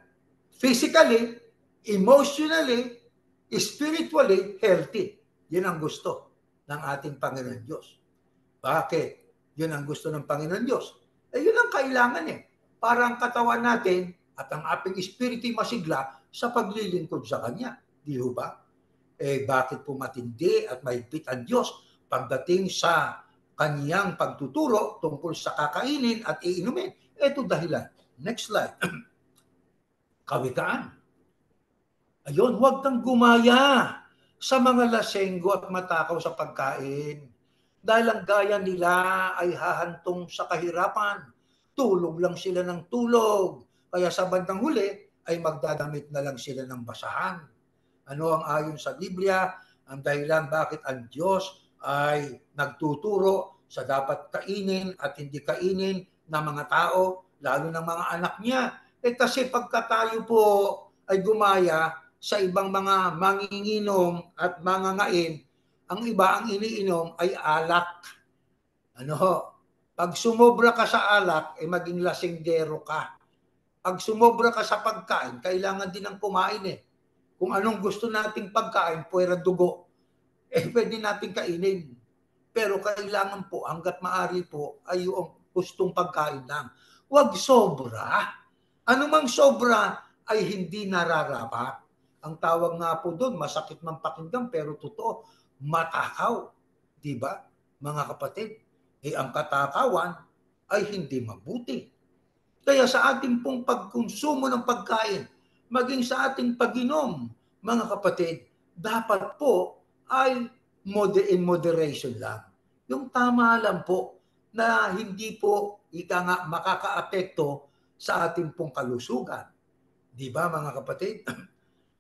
B: physically, emotionally, spiritually healthy. Yan ang gusto ng ating Panginoon Diyos. Bakit? Yun ang gusto ng Panginoon Diyos. Yun ang kailangan para ang katawan natin at ang ating espiritu masigla sa paglilingkod sa Kanya. Di ba? Bakit po matindi at mahigpit ang Diyos pagdating sa Kanyang pagtuturo tungkol sa kakainin at iinumin? Ito dahilan. Next slide. Kawikaan. Ayun, huwag kang gumaya sa mga lasenggo at matakaw sa pagkain. Dahil ang gaya nila ay hahantong sa kahirapan. Tulog lang sila ng tulog. Kaya sa bandang huli ay magdadamit na lang sila ng basahan. Ano ang ayon sa Biblia? Ang dahilan bakit ang Diyos ay nagtuturo sa dapat kainin at hindi kainin ng mga tao, lalo ng mga anak niya. Kasi pagka tayo po ay gumaya sa ibang mga manginginom at mangangain, ang iba ang iniinom ay alak. Pag sumobra ka sa alak, maging lasinggero ka. Pag sumobra ka sa pagkain, kailangan din ng kumain Kung anong gusto nating pagkain, puwera dugo, pwede nating kainin. Pero kailangan po, hanggat maaari po, ay yung gustong pagkain lang. Huwag sobra. Anumang sobra ay hindi nararapat. Ang tawag nga po doon, masakit man pakinggan, pero totoo, matakaw. Diba, mga kapatid? Ang katakawan ay hindi mabuti. Kaya sa ating pong pagkonsumo ng pagkain, maging sa ating pag-inom, mga kapatid, dapat po ay in moderation lang. Yung tama lang po na hindi po makakaapekto sa ating pong kalusugan. Di ba, mga kapatid?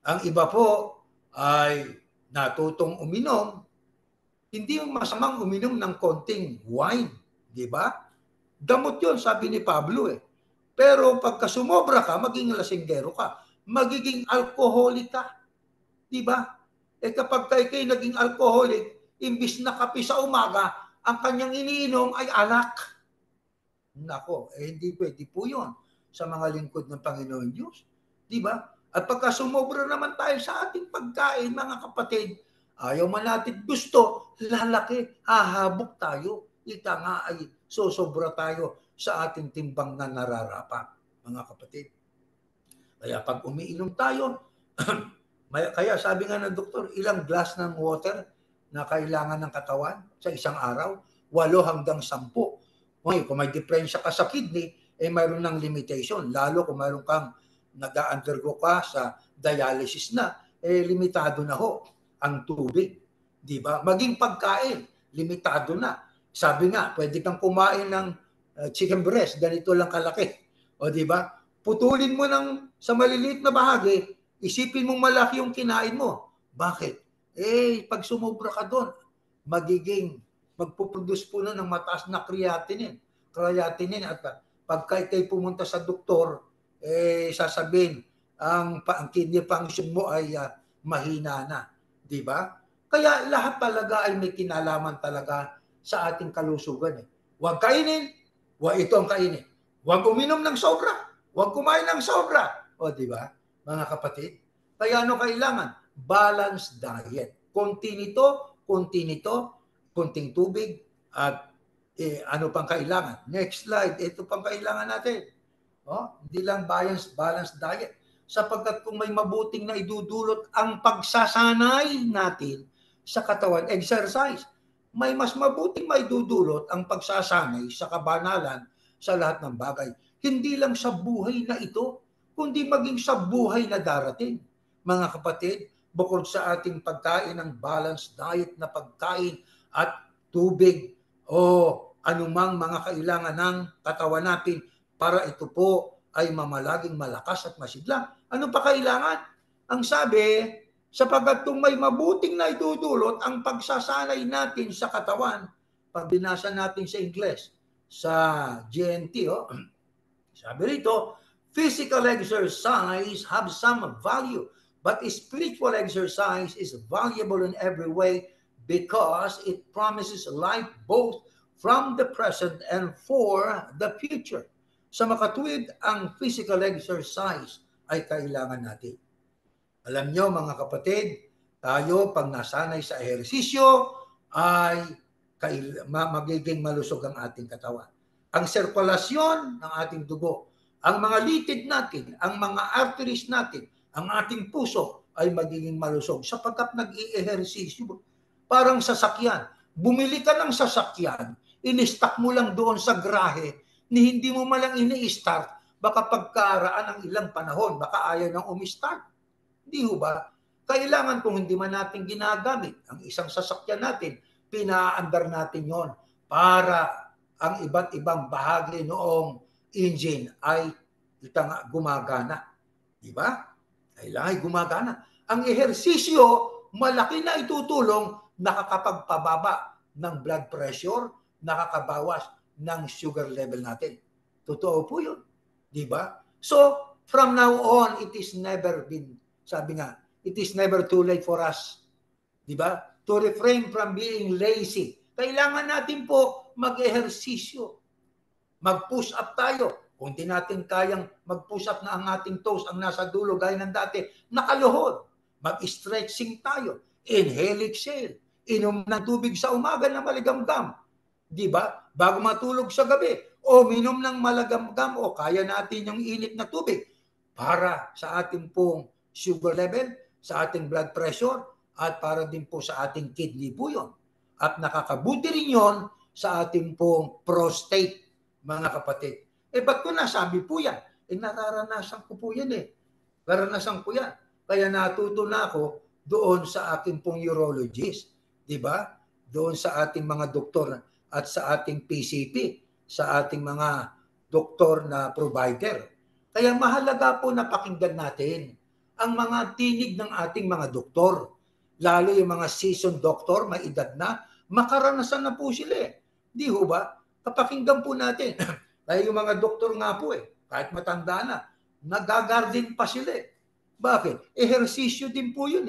B: Ang iba po ay natutong uminom, hindi yung masamang uminom ng konting wine. Di ba? Gamot yun, sabi ni Pablo Pero pagka sumobra ka, maging lasinggero ka. Magiging alcoholic ka. Di ba? Kapag kayo naging alcoholic, imbis na kape sa umaga, ang kanyang iniinom ay alak. Nako, hindi pwede po yun sa mga lingkod ng Panginoon Diyos. Di ba? At pagka sumobra naman tayo sa ating pagkain, mga kapatid, ayaw man natin gusto, lalaki, hahabok tayo. Ika nga ay sosobra tayo sa ating timbang na nararapat, mga kapatid. Kaya pag umiinom tayo, kaya sabi nga ng doktor, ilang glass ng water na kailangan ng katawan sa isang araw? 8 hanggang 10. Kung may diferensya ka sa kidney, mayroon ng limitation. Lalo kung mayroon kang nag-undergo ka sa dialysis na, limitado na ho ang tubig. Di ba? Maging pagkain, limitado na. Sabi nga, pwede kang kumain ng chicken breast, ganito lang kalaki. O di ba? Putulin mo sa maliliit na bahagi, isipin mong malaki yung kinain mo. Bakit? Pag sumobra ka doon, magpuproduce po ng mataas na creatinine. At pagka ikay pumunta sa doktor, sasabihin, ang kidney function mo ay mahina na. Di ba? Kaya lahat talaga ay may kinalaman talaga sa ating kalusugan. Huwag kainin, ito ang kainin. Huwag uminom ng sobra, huwag kumain ng sobra. O di ba, mga kapatid? Kaya ano kailangan? Balanced diet. Konti nito, konting tubig, at ano pang kailangan? Next slide. Ito pang kailangan natin. Hindi lang balanced diet. Sapagkat kung may mabuting na idudulot ang pagsasanay natin sa katawan, exercise, may mas mabuting maidudulot ang pagsasanay sa kabanalan sa lahat ng bagay. Hindi lang sa buhay na ito, kundi maging sa buhay na darating. Mga kapatid, bukod sa ating pagkain ng balanced diet na pagkain at tubig o anumang mga kailangan ng katawan natin para ito po ay mamalaging malakas at masigla. Ano pa kailangan? Ang sabi, sapagkat kung may mabuting na idudulot ang pagsasanay natin sa katawan, pag binasa natin sa Ingles, sa GNT, sabi rito, physical exercise have some value, but spiritual exercise is valuable in every way because it promises life both from the present and for the future. Sa makatuwid, ang physical exercise ay kailangan natin. Alam nyo, mga kapatid, tayo pag nasanay sa ehersisyo ay magiging malusog ang ating katawan. Ang sirkulasyon ng ating dugo, ang mga litid natin, ang mga arteries natin, ang ating puso ay magiging malusog sapagkat nag-i-ehersisyo. Parang sasakyan. Bumili ka ng sasakyan, in-stock mo lang doon sa garahe, ni hindi mo malang ini-start, baka pagkaraan ng ilang panahon, baka ayaw nang umi-start. Hindi ho ba? Kailangan kung hindi man natin ginagamit ang isang sasakyan natin, pinaandar natin yon para ang iba't ibang bahagi noong engine ay gumagana. Di ba? Kailangan gumagana. Ang ehersisyo, malaki na itutulong, nakakapagpababa ng blood pressure, nakakabawas ng sugar level natin. Totoo po yun. Di ba? So, from now on, it is never been, sabi nga, it is never too late for us. Di ba? To refrain from being lazy. Kailangan natin po mag-ehersisyo. Mag-push up tayo. Kung di natin kayang mag-push up na ang ating toes ang nasa dulo gaya ng dati, nakaluhod. Mag-stretching tayo. Inhale, exhale. Inom ng tubig sa umaga na maligamgam. Di ba? Bago matulog sa gabi. O minom ng malagamgam o kaya natin yung init na tubig para sa ating pong sugar level, sa ating blood pressure, at para din po sa ating kidney po yun. At nakakabuti rin yun sa ating pong prostate, mga kapatid. Ba't ko nasabi po yan? Nararanasan ko po yan Nararanasan ko yan. Kaya natuto na ako doon sa ating pong urologist. Diba? Doon sa ating mga doktor at sa ating PCP, sa ating mga doktor na provider. Kaya mahalaga po na pakinggan natin ang mga tinig ng ating mga doktor. Lalo yung mga seasoned doctor, may edad na, makaranasan na po sila Di ho ba? Kapakinggan po natin. Kaya yung mga doktor nga po kahit matanda na, nagagarden pa sila Bakit? Ehersisyo din po yun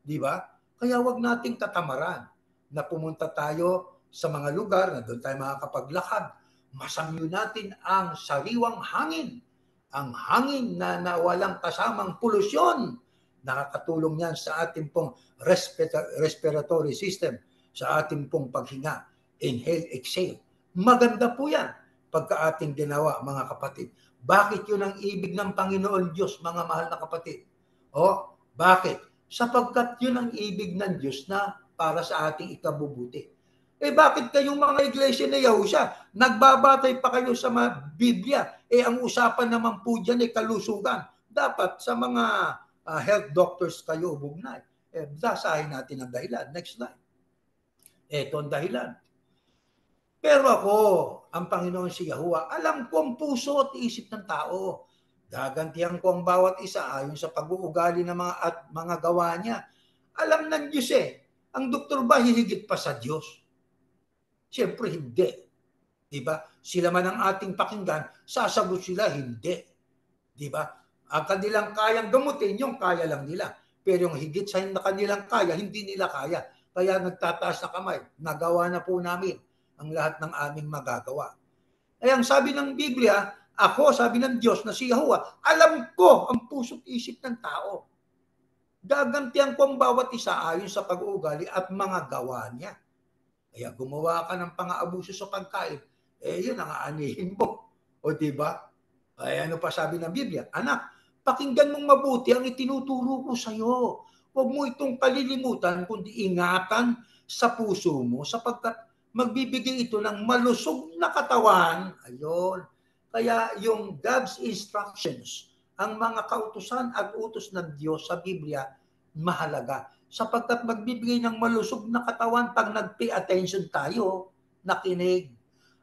B: Di ba? Kaya wag nating katamaran na pumunta tayo sa mga lugar na doon tayo makakapaglakad. Masamyo natin ang sariwang hangin. Ang hangin na walang kasamang polusyon. Nakakatulong yan sa ating pong respiratory system, sa ating pong paghinga. Inhale, exhale. Maganda po yan pagka ating ginawa, mga kapatid. Bakit yun ang ibig ng Panginoon Diyos, mga mahal na kapatid? Bakit? Sapagkat yun ang ibig ng Diyos na para sa ating ikabubuti. Bakit kayong mga iglesia na Yahusya, nagbabatay pa kayo sa mga Biblia? Ang usapan naman po dyan kalusugan. Dapat sa mga health doctors kayo ubugnay. Basahin natin ang dahilan. Next slide. Ito ang dahilan. Pero ako, ang Panginoon si Yahuwah, alam ko ang puso at isip ng tao. Gagantihan ko ang bawat isa ayon sa pag-uugali ng mga gawa niya. Alam ng Diyos Ang doktor ba hihigit pa sa Diyos? Siyempre hindi. Diba? Sila man ang ating pakinggan, sasagot sila hindi. Diba? Ang kanilang kayang gamutin, yung kaya lang nila. Pero yung higit sa kanilang kaya, hindi nila kaya. Kaya nagtataas na kamay. Nagawa na po namin ang lahat ng aming magagawa. Ang sabi ng Biblia, ako, sabi ng Diyos na si Yahuwah, alam ko ang puso't isip ng tao. Gagantihan ko ang bawat isa ayon sa pag-uugali at mga gawa niya. Kaya gumawa ka ng pang-aabuso sa pagkain, yun ang aanihin mo. O diba? Ano pa sabi ng Biblia? Anak, pakinggan mong mabuti ang itinuturo ko sa iyo. Huwag mo itong palilimutan, kundi ingatan sa puso mo sapagkat magbibigay ito ng malusog na katawan. Ayun. Kaya yung God's instructions, ang mga kautusan at utos ng Diyos sa Biblia, mahalaga. Sapagkat magbibigay ng malusog na katawan pag nag-pay attention tayo, nakinig.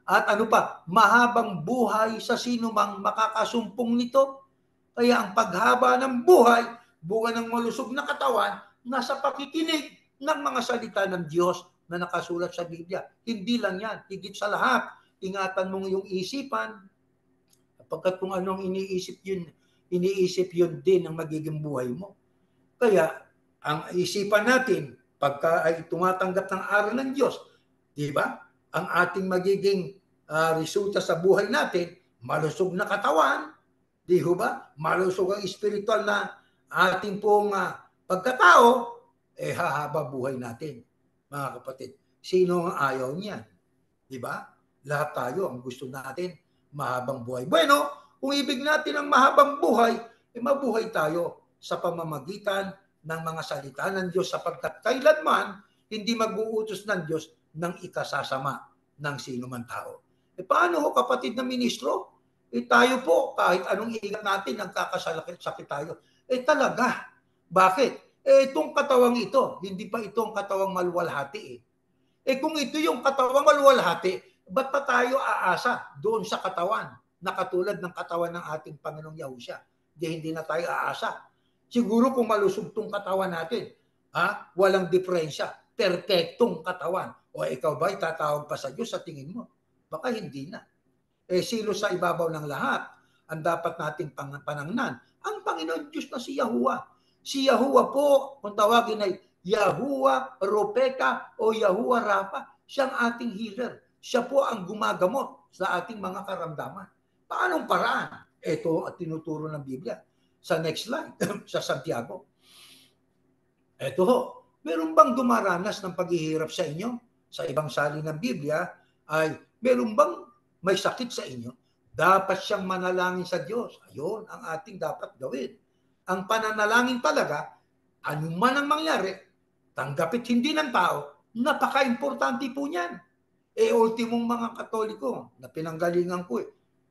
B: At ano pa, mahabang buhay sa sino mang makakasumpong nito. Kaya ang paghaba ng buhay, bunga ng malusog na katawan, nasa pakikinig ng mga salita ng Diyos na nakasulat sa Biblia. Hindi lang yan. Higit sa lahat, ingatan mo yung isipan. Pagkat kung anong iniisip yun din ang magiging buhay mo. Kaya, ang isipan natin, pagka ay tumatanggap ng aral ng Diyos, di ba? Ang ating magiging resulta sa buhay natin, malusog na katawan, di ba? Malusog ang spiritual na ating pong pagkatao, hahaba buhay natin, mga kapatid. Sino ang ayaw niyan? Di ba? Lahat tayo, ang gusto natin, mahabang buhay. Bueno, kung ibig natin ang mahabang buhay, mabuhay tayo sa pamamagitan ng mga salita ng Diyos sapagkat kailanman hindi mag-uutos ng Diyos ng ikasasama ng sino man tao. Paano ho kapatid na ministro? Tayo po, kahit anong ingat natin, nagkakasakit tayo. Talaga. Bakit? Itong katawang ito, hindi pa itong katawang maluwalhati. Kung ito yung katawang maluwalhati, ba't pa tayo aasa doon sa katawan na katulad ng katawan ng ating Panginoong Yahushua? Hindi na tayo aasa. Siguro kung malusog tong katawan natin, walang diferensya, perpektong katawan. O ikaw ba itatawag pa sa Diyos sa tingin mo? Baka hindi na. Silo sa ibabaw ng lahat, ang dapat nating panangnan, ang Panginoon Diyos na si Yahuwah. Si Yahuwah po, kung tawagin ay Yahuwah Ropeka o Yahuwah Rafa, siyang ating healer. Siya po ang gumagamot sa ating mga karamdaman. Paanong paraan? Ito at tinuturo ng Biblia. Sa next slide, sa Santiago. Ito ho, meron bang dumaranas ng paghihirap sa inyo? Sa ibang salin ng Biblia ay meron bang may sakit sa inyo? Dapat siyang manalangin sa Diyos. Ayun ang ating dapat gawin. Ang pananalangin talaga, anuman ang mangyari, tanggapit hindi ng tao, napaka-importante po niyan. Ultimong mga Katoliko na pinanggalingan ko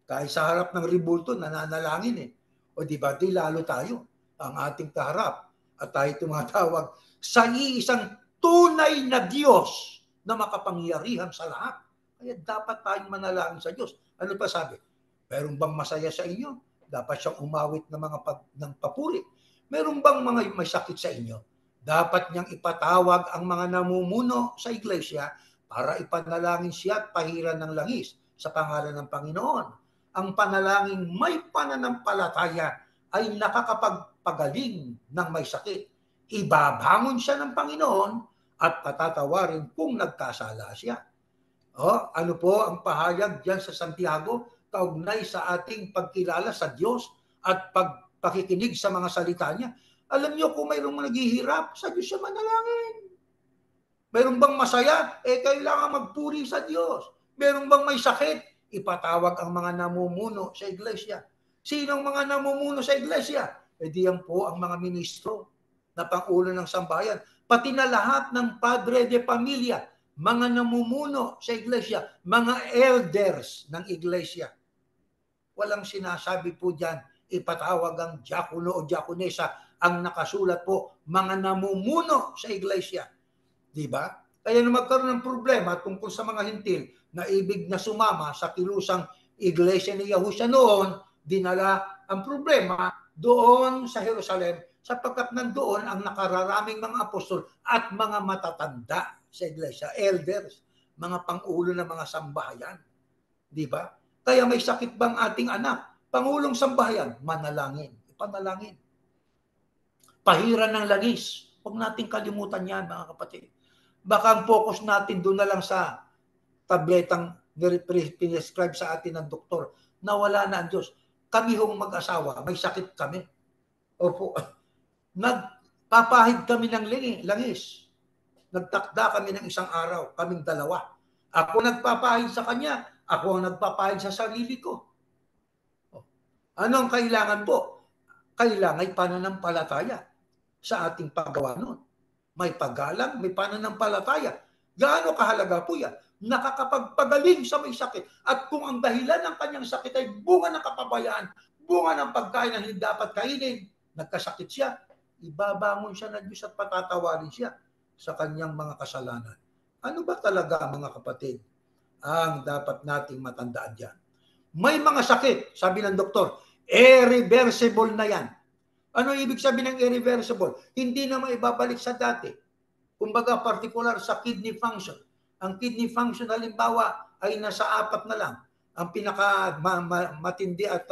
B: kahit sa harap ng ribulto, nananalangin O di ba, di lalo tayo, ang ating kaharap at tayo tumatawag sa iisang tunay na Diyos na makapangyarihan sa lahat. Kaya dapat tayong manalangin sa Diyos. Ano pa sabi? Meron bang masaya sa inyo? Dapat siyang umawit ng mga ng papuri. Meron bang mga may sakit sa inyo? Dapat niyang ipatawag ang mga namumuno sa iglesia para ipanalangin siya at pahiran ng langis sa pangalan ng Panginoon. Ang panalangin may pananampalataya ay nakakapagpagaling ng may sakit. Ibabangon siya ng Panginoon at patatawarin kung nagkasala siya. Ano po ang pahayag diyan sa Santiago kaugnay sa ating pagkilala sa Diyos at pagpakikinig sa mga salita niya? Alam niyo kung mayroong naghihirap, sa Diyos siya manalangin. Mayroong bang masaya? Kailangan magpuri sa Diyos. Mayroong bang may sakit? Ipatawag ang mga namumuno sa iglesia. Sinong mga namumuno sa iglesia? Diyan po ang mga ministro na pangulo ng sambahayan. Pati na lahat ng padre de pamilya, mga namumuno sa iglesia, mga elders ng iglesia. Walang sinasabi po dyan, ipatawag ang diakono o diakonesa. Ang nakasulat po, mga namumuno sa iglesia. Diba? Kaya na magkaroon ng problema tungkol sa mga hintil na ibig na sumama sa kilusang iglesia ni Yahushua noon, dinala ang problema doon sa Jerusalem sapagkat nandoon ang nakararaming mga apostol at mga matatanda sa iglesia, elders, mga pangulo ng mga sambahayan. Di ba? Kaya may sakit bang ating anak? Pangulong sambahayan, manalangin, ipanalangin. Pahiran ng langis. Huwag nating kalimutan yan, mga kapatid. Baka ang focus natin doon na lang sa tabletang pinescribe sa atin ng doktor na wala na ang Diyos. Kami hong mag-asawa, may sakit kami. Opo, nagpapahid kami ng langis. Nagtakda kami ng isang araw, kaming dalawa. Ako nagpapahid sa kanya, ako ang nagpapahid sa sarili ko. Ano ang kailangan po? Kailangan pananampalataya sa ating paggawa nun. May paggalang, may pananampalataya. Gaano kahalaga po yan? Nakakapagpagaling sa may sakit. At kung ang dahilan ng kanyang sakit ay bunga ng kapabayaan, bunga ng pagkain na hindi dapat kainin, nagkasakit siya, ibabangon siya ng Diyos at patatawarin siya sa kanyang mga kasalanan. Ano ba talaga, mga kapatid, ang dapat nating matandaan dyan? May mga sakit, sabi ng doktor, irreversible na yan. Ano ibig sabihin ng irreversible? Hindi na maibabalik sa dati. Kumbaga, particular sa kidney function. Ang kidney function, halimbawa, ay nasa 4 na lang. Ang pinaka matindi at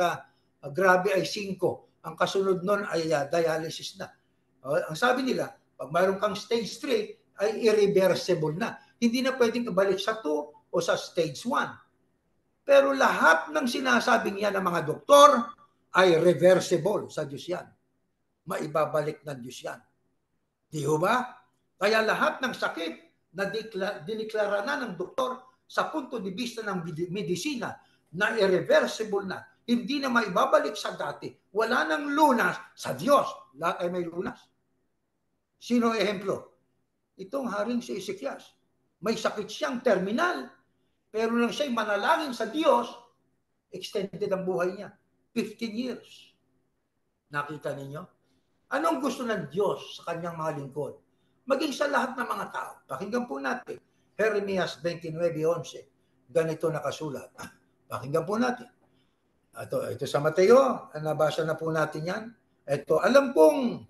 B: grabe ay 5. Ang kasunod nun ay dialysis na. Ang sabi nila, pag mayroon kang stage 3, ay irreversible na. Hindi na pwedeng ibalik sa 2 o sa stage 1. Pero lahat ng sinasabing yan ng mga doktor ay reversible sa Diyos yan. Maibabalik ng Diyos yan. Di ba? Kaya lahat ng sakit na diniklara na ng doktor sa punto de vista ng medisina na irreversible na, hindi na maibabalik sa dati, wala nang lunas sa Diyos. Lahat ay may lunas. Sino ehemplo? Itong haring si Ezekias. May sakit siyang terminal, pero nang siya'y manalangin sa Diyos, extended ang buhay niya. 15 years. Nakita ninyo? Anong gusto ng Diyos sa kanyang mga lingkod? Maging sa lahat ng mga tao. Pakinggan po natin. Jeremias 29:11. Ganito nakasulat. Pakinggan po natin. Ito sa Mateo. Nabasa na po natin yan. Ito, alam kong,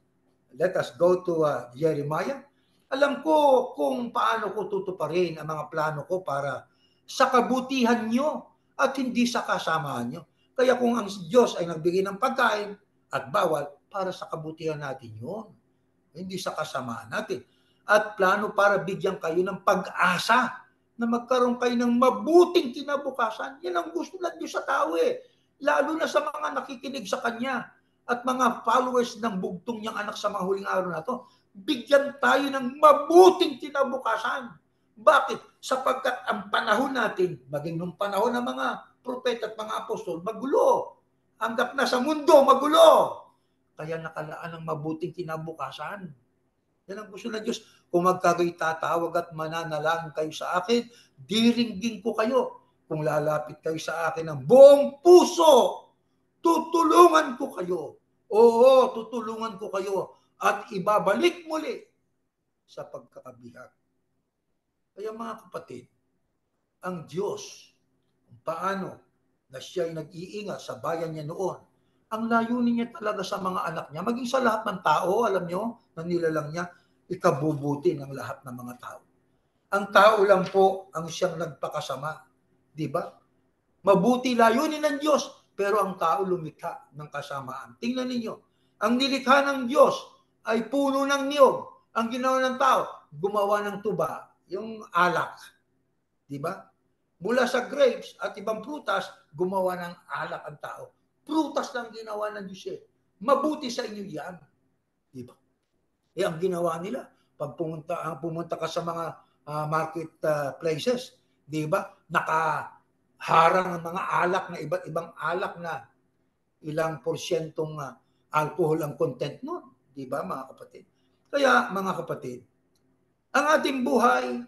B: let us go to Jeremiah. Alam ko kung paano ko tutuparin ang mga plano ko para sa kabutihan nyo at hindi sa kasamaan nyo. Kaya kung ang Diyos ay nagbigay ng pagkain at bawal, para sa kabutihan natin yun. Hindi sa kasamaan natin. At plano para bigyan kayo ng pag-asa na magkaroon kayo ng mabuting kinabukasan. Yan ang gusto ng Diyos sa tao eh. Lalo na sa mga nakikinig sa Kanya at mga followers ng bugtong niyang anak sa mga huling araw na to. Bigyan tayo ng mabuting kinabukasan. Bakit? Sapagkat ang panahon natin, maging nung panahon ng mga propeta at mga apostol, magulo. Hanggat na sa mundo, magulo. Kaya nakalaan ng mabuting kinabukasan. Yan ang gusto ng Diyos. Kung magkagay tatawag at mananalangin kayo sa akin, diringgin ko kayo. Kung lalapit kayo sa akin ng buong puso, tutulungan ko kayo. Oo, tutulungan ko kayo at ibabalik muli sa pagkakabihag. Kaya mga kapatid, ang Diyos, kung paano na siya ay nag-iingat sa bayan niya noon, ang layunin niya talaga sa mga anak niya, maging sa lahat ng tao, alam niyo, na nilalang niya, ikabubuti ng lahat ng mga tao. Ang tao lang po ang siyang nagpakasama. Di ba? Mabuti layunin ng Diyos, pero ang tao lumikha ng kasamaan. Tingnan ninyo, ang nilikha ng Diyos ay puno ng niyog. Ang ginawa ng tao, gumawa ng tuba, yung alak. Di ba? Mula sa grapes at ibang prutas, gumawa ng alak ang tao. Prutas lang ginawa ng Diyos eh. Mabuti sa inyo yan. Di ba? Eh ang ginawa nila, pag pumunta ka sa mga market places, di ba? Nakaharang ang mga alak na iba't ibang alak na ilang porsyentong alcohol ang content nun. Di ba mga kapatid? Kaya mga kapatid, ang ating buhay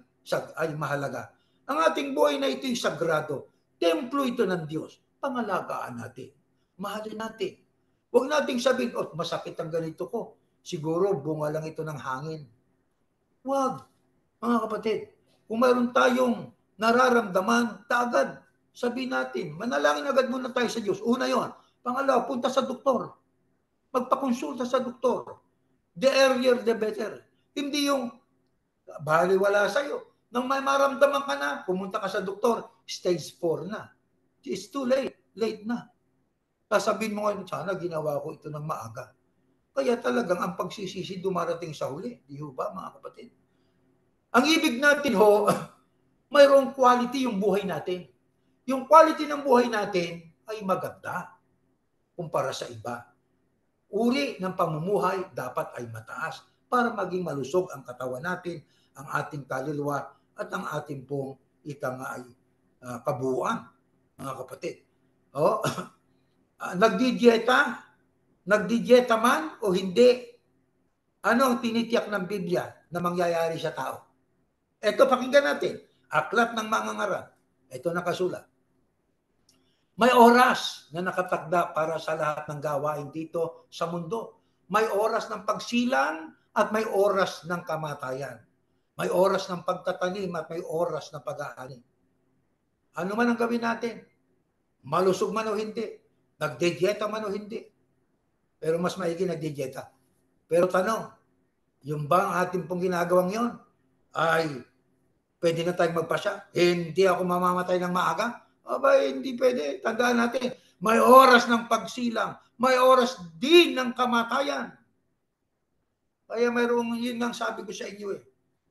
B: ay mahalaga. Ang ating buhay na ito'y sagrado. Templo ito ng Diyos. Pangalagaan natin. Mahalin natin. Huwag nating sabihin, masakit ang ganito ko. Siguro bunga lang ito ng hangin. Huwag. Mga kapatid, kung mayroon tayong nararamdaman, kaagad, sabihin natin, manalangin agad muna tayo sa Diyos. Una yon. Pangalawa, punta sa doktor. Magpakonsulta sa doktor. The earlier, the better. Hindi yung baliwala sa'yo. Nang may maramdaman ka na, pumunta ka sa doktor, stage 4 na. It's too late. Late na. Sasabihin mo ngayon, sana ginawa ko ito ng maaga. Kaya talagang ang pagsisisi dumarating sa huli. Di ho ba, mga kapatid? Ang ibig natin ho, mayroong quality yung buhay natin. Yung quality ng buhay natin ay maganda kumpara sa iba. Uri ng pamumuhay dapat ay mataas para maging malusog ang katawan natin, ang ating kaluluwa, at ang ating pong kabuuan, mga kapatid. Nagdidieta man o hindi, ano ang tinitiyak ng Biblia na mangyayari sa tao? Ito, pakinggan natin. Aklat ng mga ngaral. Ito nakasulat. May oras na nakatakda para sa lahat ng gawain dito sa mundo. May oras ng pagsilang at may oras ng kamatayan. May oras ng pagtatanim at may oras ng pag-aani. Ano man ang gawin natin, malusog man o hindi, nagdidieta man o hindi, pero mas maigi nagdidieta. Pero tanong, yung ba ang ating pong ginagawang yon ay pwede na tayong magpasya? Hindi ako mamamatay ng maaga? Aba, hindi pwede. Tandaan natin, may oras ng pagsilang, may oras din ng kamatayan. Kaya mayroong yun ang sabi ko sa inyo eh.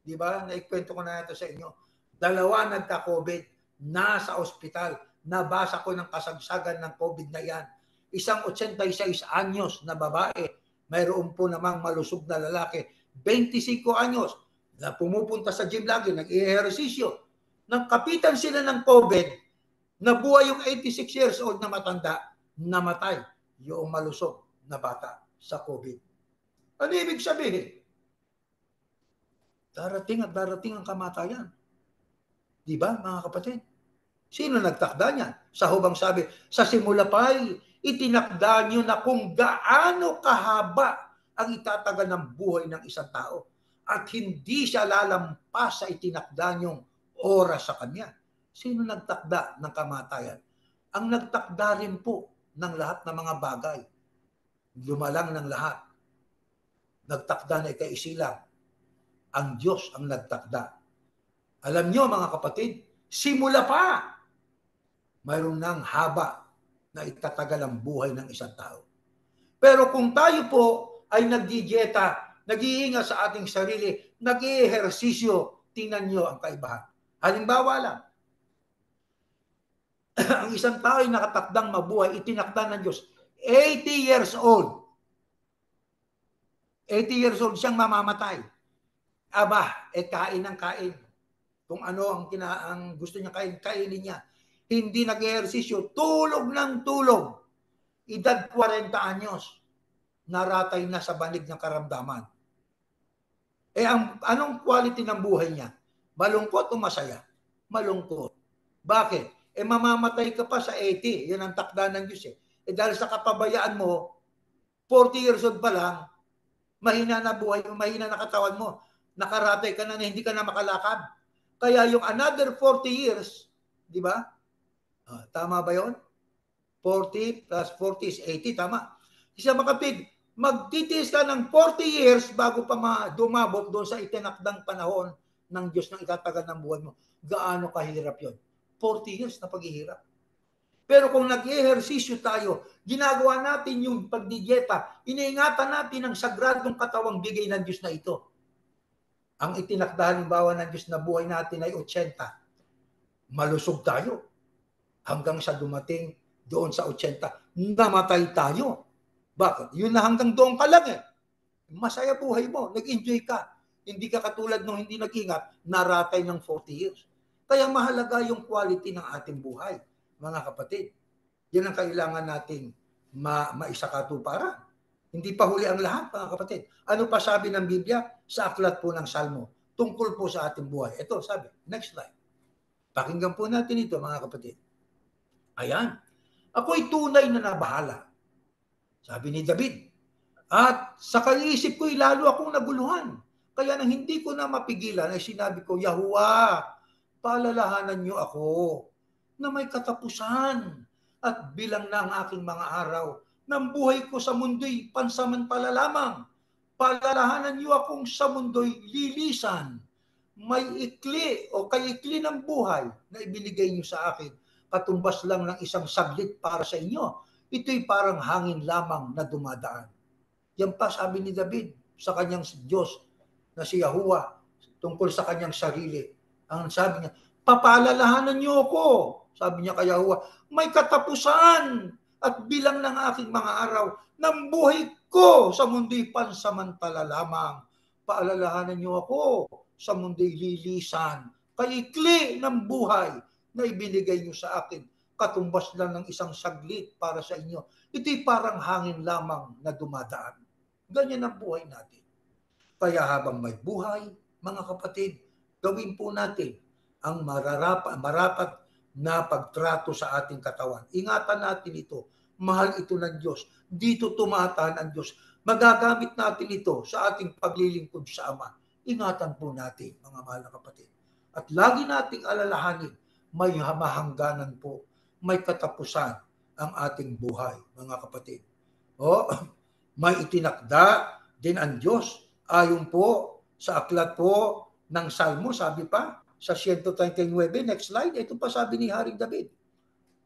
B: Di ba? Naikwento ko na ito sa inyo. 2 nagka-COVID, nasa ospital. Nabasa ko ng kasagsagan ng COVID na yan. Isang 86 anyos na babae, mayroon po namang malusog na lalaki, 25 anyos, na pumupunta sa gym lagi, nag-ehersisyo, nagkapitan sila ng COVID, nabuhay yung 86 years old na matanda, namatay yung malusog na bata sa COVID. Ano ibig sabihin? Darating at darating ang kamatayan. Di ba, mga kapatid? Sino nagtakda niyan? Sa hubang sabi, sa simula pa'y itinakda niyo na kung gaano kahaba ang itatagal ng buhay ng isang tao at hindi siya lalampas sa itinakda niyong oras sa kanya. Sino nagtakda ng kamatayan? Ang nagtakda rin po ng lahat ng mga bagay. Lumalang ng lahat. Nagtakda na ikaisilang. Ang Diyos ang nagtakda. Alam niyo mga kapatid, simula pa, mayroon ng haba na itatagal ang buhay ng isang tao. Pero kung tayo po ay nagdidieta, nag-iingat sa ating sarili, nag-ehersisyo, tingnan niyo ang kaibahan. Halimbawa lang, ang isang tao ay nakatakdang mabuhay, itinakda ng Diyos, 80 years old. 80 years old siyang mamamatay. Aba, kain ng kain. Kung ano ang gusto niya kainin niya. Hindi nag-ehersisyo, tulog ng tulog. Edad 40 anyos, naratay na sa banig ng karamdaman. Anong quality ng buhay niya? Malungkot o masaya? Malungkot. Bakit? Mamamatay ka pa sa 80. Yan ang takda ng Diyos . Dahil sa kapabayaan mo, 40 years old pa lang, mahina na buhay mo, mahina na katawan mo. Nakaratay ka na hindi ka na makalakad. Kaya yung another 40 years, di ba? Tama ba yun? 40 plus 40 is 80, tama. Isa makapig, magtitiis ka ng 40 years bago pa dumabot doon sa itinakdang panahon ng Diyos na itatagal ng buhay mo. Gaano kahirap yun? 40 years na paghihirap. Pero kung nag-ehersisyo tayo, ginagawa natin yung pagdidieta, iniingatan natin ang sagradong katawang bigay ng Diyos na ito. Ang itinakda halimbawa ng Diyos na buhay natin ay 80. Malusog tayo. Hanggang sa dumating doon sa 80, namatay tayo. Bakit? Yun na hanggang doon ka lang . Masaya buhay mo, nag-enjoy ka. Hindi ka katulad nung hindi nag-ingat, naratay ng 40 years. Kaya mahalaga yung quality ng ating buhay, mga kapatid. Yan ang kailangan nating maisakatuparan. Hindi pa huli ang lahat, mga kapatid. Ano pa sabi ng Biblia? Sa aklat po ng Salmo, tungkol po sa ating buhay. Ito, sabi. Next slide. Pakinggan po natin ito, mga kapatid. Ayan. Ako'y tunay na nabahala. Sabi ni David. At sa kaisip ko'y lalo akong naguluhan. Kaya nang hindi ko na mapigilan, ay sinabi ko, Yahuwah, paalalahanan niyo ako na may katapusan at bilang na ang aking mga araw ng buhay ko sa mundo'y pansamantala lamang. Paalalahanan niyo akong sa mundo'y lilisan. May ikli o kaikli ng buhay na ibinigay niyo sa akin. Katumbas lang ng isang saglit para sa inyo. Ito'y parang hangin lamang na dumadaan. Yan pa sabi ni David sa kanyang Diyos na si Yahuwah tungkol sa kanyang sarili. Ang sabi niya, papaalalahanan niyo ako. Sabi niya kay Yahuwah, may katapusan at bilang ng aking mga araw ng buhay ko sa mundo'y pansamantala lamang. Paalalahanan niyo ako sa mundo'y lilisan. Kaikli ng buhay na ibinigay niyo sa akin. Katumbas lang ng isang saglit para sa inyo. Ito'y parang hangin lamang na dumadaan. Ganyan ang buhay natin. Kaya habang may buhay, mga kapatid, gawin po natin ang marapat na pagtrato sa ating katawan. Ingatan natin ito. Mahal ito ng Diyos. Dito tumatahan ang Diyos. Magagamit natin ito sa ating paglilingkod sa Ama. Ingatan po natin, mga mahal na kapatid. At lagi nating alalahanin, may mahangganan po, may katapusan ang ating buhay, mga kapatid. May itinakda din ang Diyos ayon po sa aklat po ng Salmo, sabi pa sa 139, next slide, ito pa sabi ni Haring David.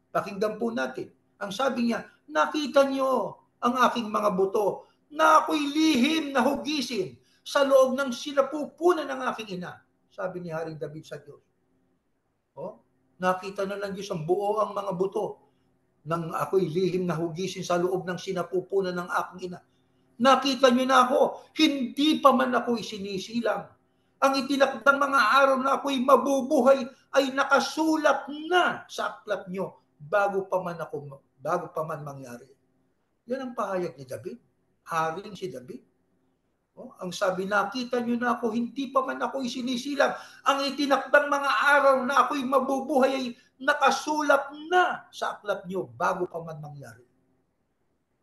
B: Pakinggan po natin. Ang sabi niya, nakita niyo ang aking mga buto na ako'y lihim na hugisin sa loob ng sinapupunan ng aking ina. Sabi ni Haring David sa Diyos. Nakita na ng Diyos ang buo ang mga buto nang ako'y lihim na hugisin sa loob ng sinapupunan ng aking ina. Nakita niyo na ako, hindi pa man ako'y sinisilang. Ang itinakdang mga araw na ako'y mabubuhay ay nakasulat na sa aklat nyo bago pa man mangyari. Yan ang pahayag ni David. Haring si David. Ang sabi, nakita nyo na ako, hindi pa man ako isinisilang. Ang itinakdang mga araw na ako'y mabubuhay ay nakasulat na sa aklat nyo bago pa man mangyari.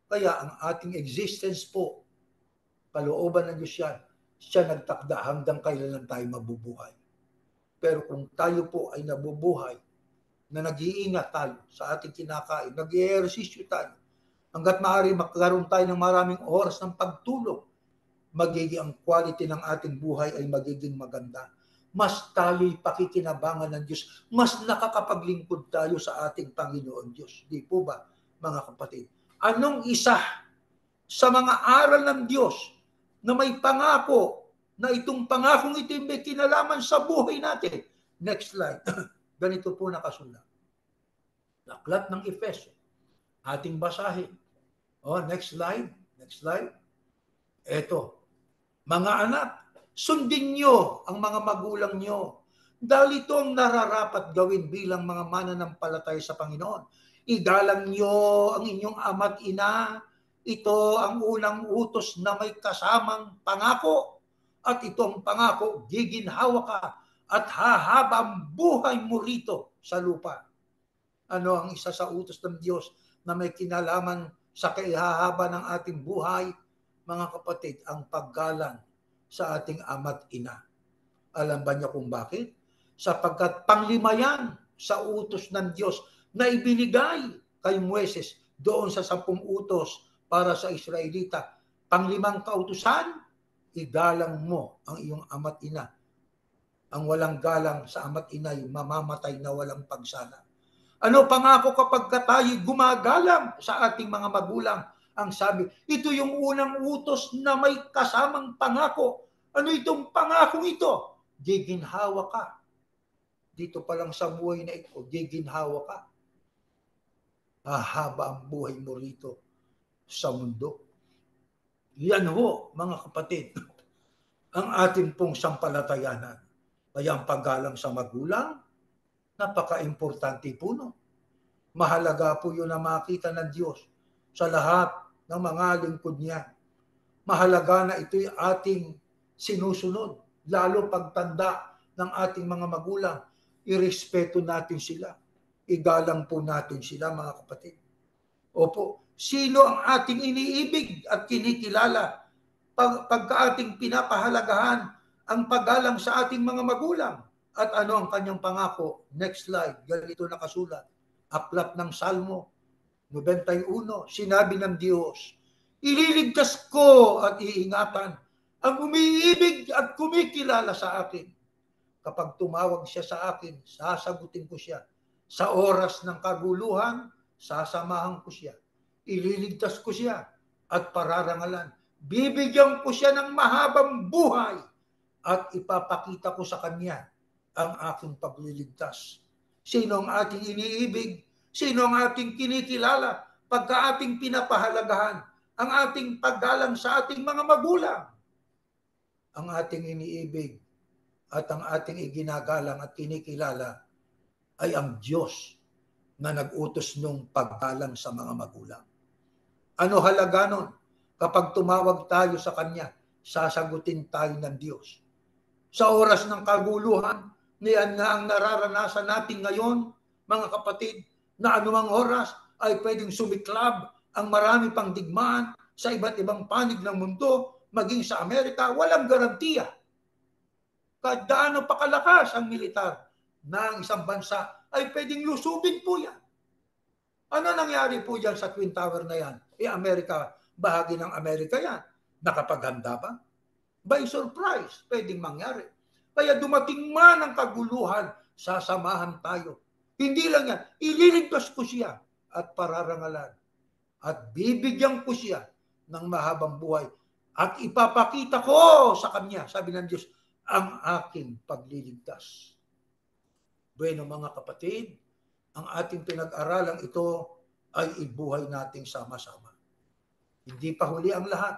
B: Kaya ang ating existence po, kalooban ng Diyos yan, siya nagtakda hanggang kailan tayo mabubuhay. Pero kung tayo po ay nabubuhay, na nag-iingat tayo sa ating kinakain, nag-i-ehersisyo tayo, hanggat maaari magkaroon tayo ng maraming oras ng pagtulog, magiging ang quality ng ating buhay ay magiging maganda. Mas tayo'y pakikinabangan ng Diyos. Mas nakakapaglingkod tayo sa ating Panginoon Diyos. Di po ba, mga kapatid? Anong isa sa mga aral ng Diyos na may pangako, na itong pangakong ito may kinalaman sa buhay natin? Next slide. Ganito po nakasulat. Aklat ng Efeso. Ating basahin. Next slide. Next slide. Eto. Mga anak, sundin nyo ang mga magulang nyo. Dahil ito ang nararapat gawin bilang mga mananampalataya sa Panginoon. Igalang nyo ang inyong ama't ina. Ito ang unang utos na may kasamang pangako. At ito ang pangako, giginhawa ka at hahaba ang buhay mo rito sa lupa. Ano ang isa sa utos ng Diyos na may kinalaman sa kaihahaba ng ating buhay? Mga kapatid, ang paggalang sa ating ama't ina. Alam ba niyo kung bakit? Sapagkat panglima yan sa utos ng Diyos na ibinigay kay Moises doon sa 10 utos para sa Israelita. Panglimang kautusan, igalang mo ang iyong ama't ina. Ang walang galang sa ama't ina ay mamamatay na walang pagsala. Ano pangako kapag tayo gumagalang sa ating mga magulang? Ang sabi, ito yung unang utos na may kasamang pangako. Ano itong pangakong ito? Giginhawa ka. Dito pa lang sa buhay na ito, giginhawa ka. Hahaba ang buhay mo rito sa mundo. Yan ho, mga kapatid, ang ating pong sampalatayanan. Kaya ang paggalang sa magulang, napaka-importante po, no? Mahalaga po yun na makita ng Diyos sa lahat ng mga lingkod niya. Mahalaga na ito'y ating sinusunod, lalo pagtanda ng ating mga magulang. Irespeto natin sila. Igalang po natin sila, mga kapatid. Opo, sino ang ating iniibig at kinikilala pagka ating pinapahalagahan ang paggalang sa ating mga magulang? At ano ang kanyang pangako? Next slide, ganito nakasulat. Aklat ng Salmo 91, sinabi ng Diyos, ililigtas ko at iingatan ang umiibig at kumikilala sa akin. Kapag tumawag siya sa akin, sasagutin ko siya. Sa oras ng kaguluhan, sasamahan ko siya. Ililigtas ko siya at pararangalan. Bibigyan ko siya ng mahabang buhay at ipapakita ko sa kanya ang aking pagliligtas. Sino ang ating iniibig? Sino ang ating kinikilala? Pagka ating pinapahalagahan ang ating paggalang sa ating mga magulang. Ang ating iniibig at ang ating iginagalang at kinikilala ay ang Diyos na nag-utos nung paggalang sa mga magulang. Ano halaga nun? Kapag tumawag tayo sa Kanya, sasagutin tayo ng Diyos. Sa oras ng kaguluhan, niyan nga ang nararanasan natin ngayon, mga kapatid, na anumang oras ay pwedeng sumiklab ang marami pang digmaan sa iba't ibang panig ng mundo, maging sa Amerika, walang garantiya. Kahit gaano pa kalakas ang militar ng isang bansa, ay pwedeng lusubin po yan. Ano nangyari po dyan sa Twin Tower na yan? Amerika, bahagi ng Amerika yan. Nakapaghanda ba? By surprise, pwedeng mangyari. Kaya dumating man ang kaguluhan, sasamahan tayo. Hindi lang yan, ililigtas ko siya at pararangalan. At bibigyan ko siya ng mahabang buhay. At ipapakita ko sa kanya, sabi ng Diyos, ang aking pagliligtas. Bueno, mga kapatid, ang ating pinag-aralang ito ay ibuhay nating sama-sama. Hindi pa huli ang lahat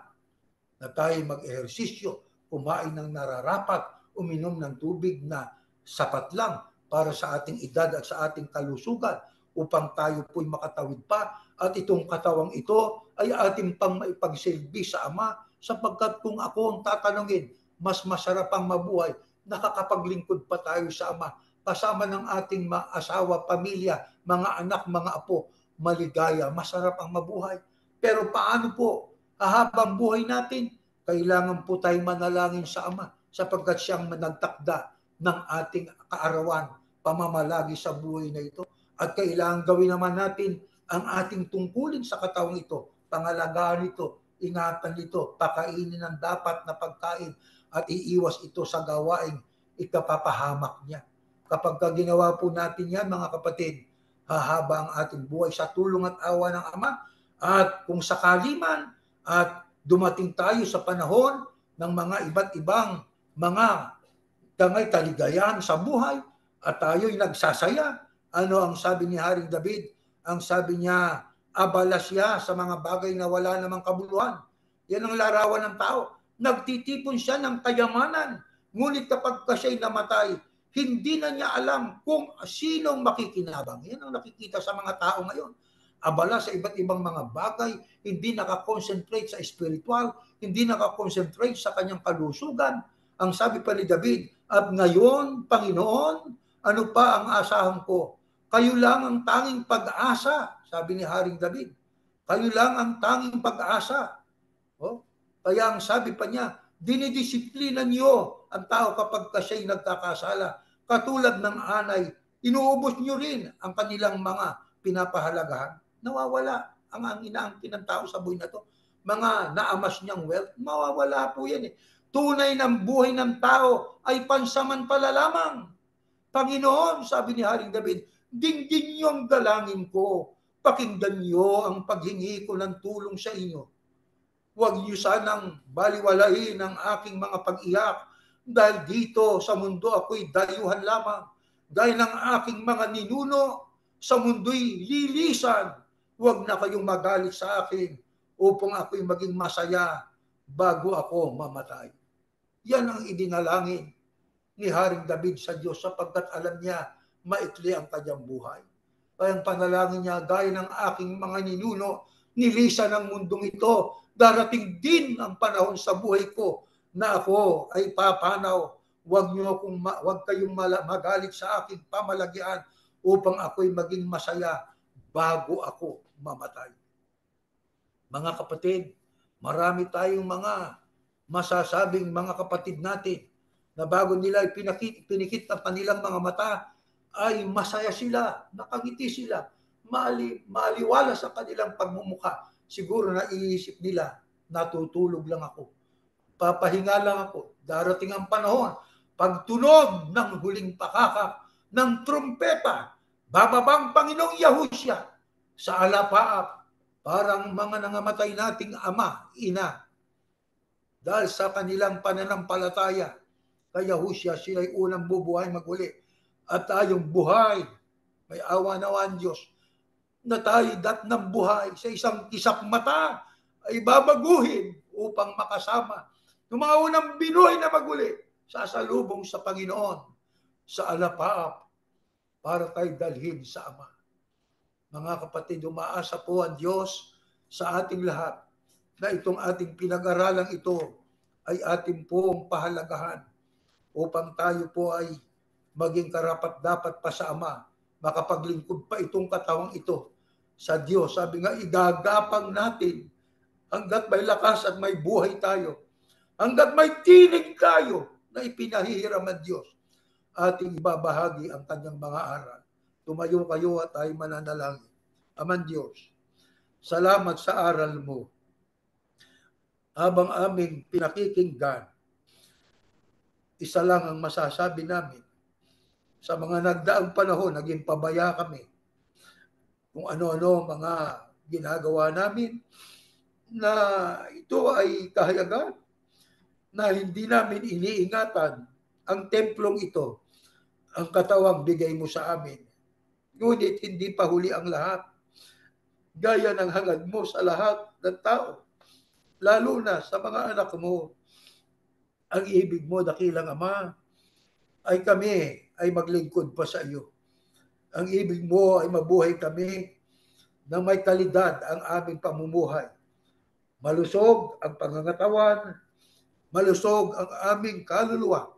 B: na tayo mag-ehersisyo, kumain ng nararapat, uminom ng tubig na sapat lang para sa ating edad at sa ating kalusugan upang tayo po'y makatawid pa at itong katawang ito ay ating pang maipagsilbi sa Ama sapagkat kung ako ang tatanungin, mas masarap ang mabuhay, nakakapaglingkod pa tayo sa Ama kasama ng ating asawa, pamilya, mga anak, mga apo, maligaya, masarap ang mabuhay. Pero paano po, habang buhay natin, kailangan po tayo manalangin sa Ama sapagkat siyang nagtakda ng ating kaarawan, pamamalagi sa buhay na ito. At kailangan gawin naman natin ang ating tungkulin sa katawang ito, pangalagaan ito, ingatan ito, pakainin ng dapat na pagkain at iiwas ito sa gawaing ikapapahamak niya. Kapag ginawa po natin yan, mga kapatid, hahaba ang ating buhay sa tulong at awa ng Ama. At kung sakali man at dumating tayo sa panahon ng mga iba't ibang mga kaligayahan sa buhay at tayo'y nagsasaya, ano ang sabi ni Haring David? Ang sabi niya, abala siya sa mga bagay na wala namang kabuluhan. Yan ang larawan ng tao. Nagtitipon siya ng kayamanan. Ngunit kapag siya'y namatay, hindi na niya alam kung sinong makikinabang. Yan ang nakikita sa mga tao ngayon. Abala sa iba't ibang mga bagay, hindi nakakonsentrate sa spiritual, hindi nakakonsentrate sa kanyang kalusugan. Ang sabi pa ni David, at ngayon, Panginoon, ano pa ang asahan ko? Kayo lang ang tanging pag-asa, sabi ni Haring David. Kayo lang ang tanging pag-asa. Oh? Kaya ang sabi pa niya, dinidisiplina niyo ang tao kapag siya'y nagkakasala. Katulad ng anay, inuubos niyo rin ang kanilang mga pinapahalagahan. Nawawala ang inaangkin ng tao sa buhay na to. Mga naamas niyang wealth, mawawala po yan eh. Tunay ng buhay ng tao ay pansamantala lamang. Panginoon, sabi ni Haring David, dinggin niyo ang dalangin ko. Pakinggan niyo ang paghingi ko ng tulong sa inyo. Huwag niyo sanang baliwalain ang aking mga pag-iyak dahil dito sa mundo ako'y dayuhan lamang. Dahil ng aking mga ninuno sa mundo'y lilisan. Huwag na kayong magalit sa akin upang ako'y maging masaya bago ako mamatay. Yan ang idinalangin ni Haring David sa Diyos sapagkat alam niya maikli ang kanyang buhay. Kaya ang panalangin niya, gaya ng aking mga ninuno, nilisan ng mundong ito, darating din ang panahon sa buhay ko na ako ay papanaw. Huwag kayong magalit sa aking pamalagian upang ako'y maging masaya bago ako mamatay. Mga kapatid, marami tayong mga masasabing mga kapatid natin na bago nila pinikit ang kanilang mga mata ay masaya sila, nakangiti sila, maliwala sa kanilang pagmumukha. Siguro naiisip nila, natutulog lang ako, papahinga lang ako. Darating ang panahon, pagtunog ng huling pakakak ng trumpeta, bababang Panginoong Yahushua sa alapaap, parang mga nangamatay nating ama, ina. Dahil sa kanilang pananampalataya, kay Yahushua sila'y unang bubuhay maguli. At tayong buhay, may awa nawa ang Diyos, na tayo ng buhay sa isang kisap mata ay babaguhin upang makasama yung mga unang binuhay na maguli sasalubong sa Panginoon sa alapaap para tayo dalhin sa Ama. Mga kapatid, umaasa po ang Diyos sa ating lahat na itong ating pinag-aralang ito ay ating pong pahalagahan upang tayo po ay maging karapat-dapat pa sa Ama, makapaglingkod pa itong katawang ito sa Diyos. Sabi nga, igagapang natin hanggat may lakas at may buhay tayo, hanggat may tinig tayo na ipinahihiram ang Diyos, ating ibabahagi ang kanyang mga aral. Tumayo kayo at tayo mananalangin. Aman Diyos, salamat sa aral mo. Habang aming pinakikinggan, isa lang ang masasabi namin. Sa mga nagdaang panahon, naging pabaya kami. Kung ano-ano mga ginagawa namin na ito ay kahayagan na hindi namin iniingatan ang templong ito, ang katawang bigay mo sa amin. Ngunit hindi pa huli ang lahat. Gaya ng hangad mo sa lahat ng tao, lalo na sa mga anak mo. Ang ibig mo, dakilang Ama, ay kami ay maglingkod pa sa iyo. Ang ibig mo ay mabuhay kami na may kalidad ang aming pamumuhay. Malusog ang pangangatawan, malusog ang aming kaluluwa,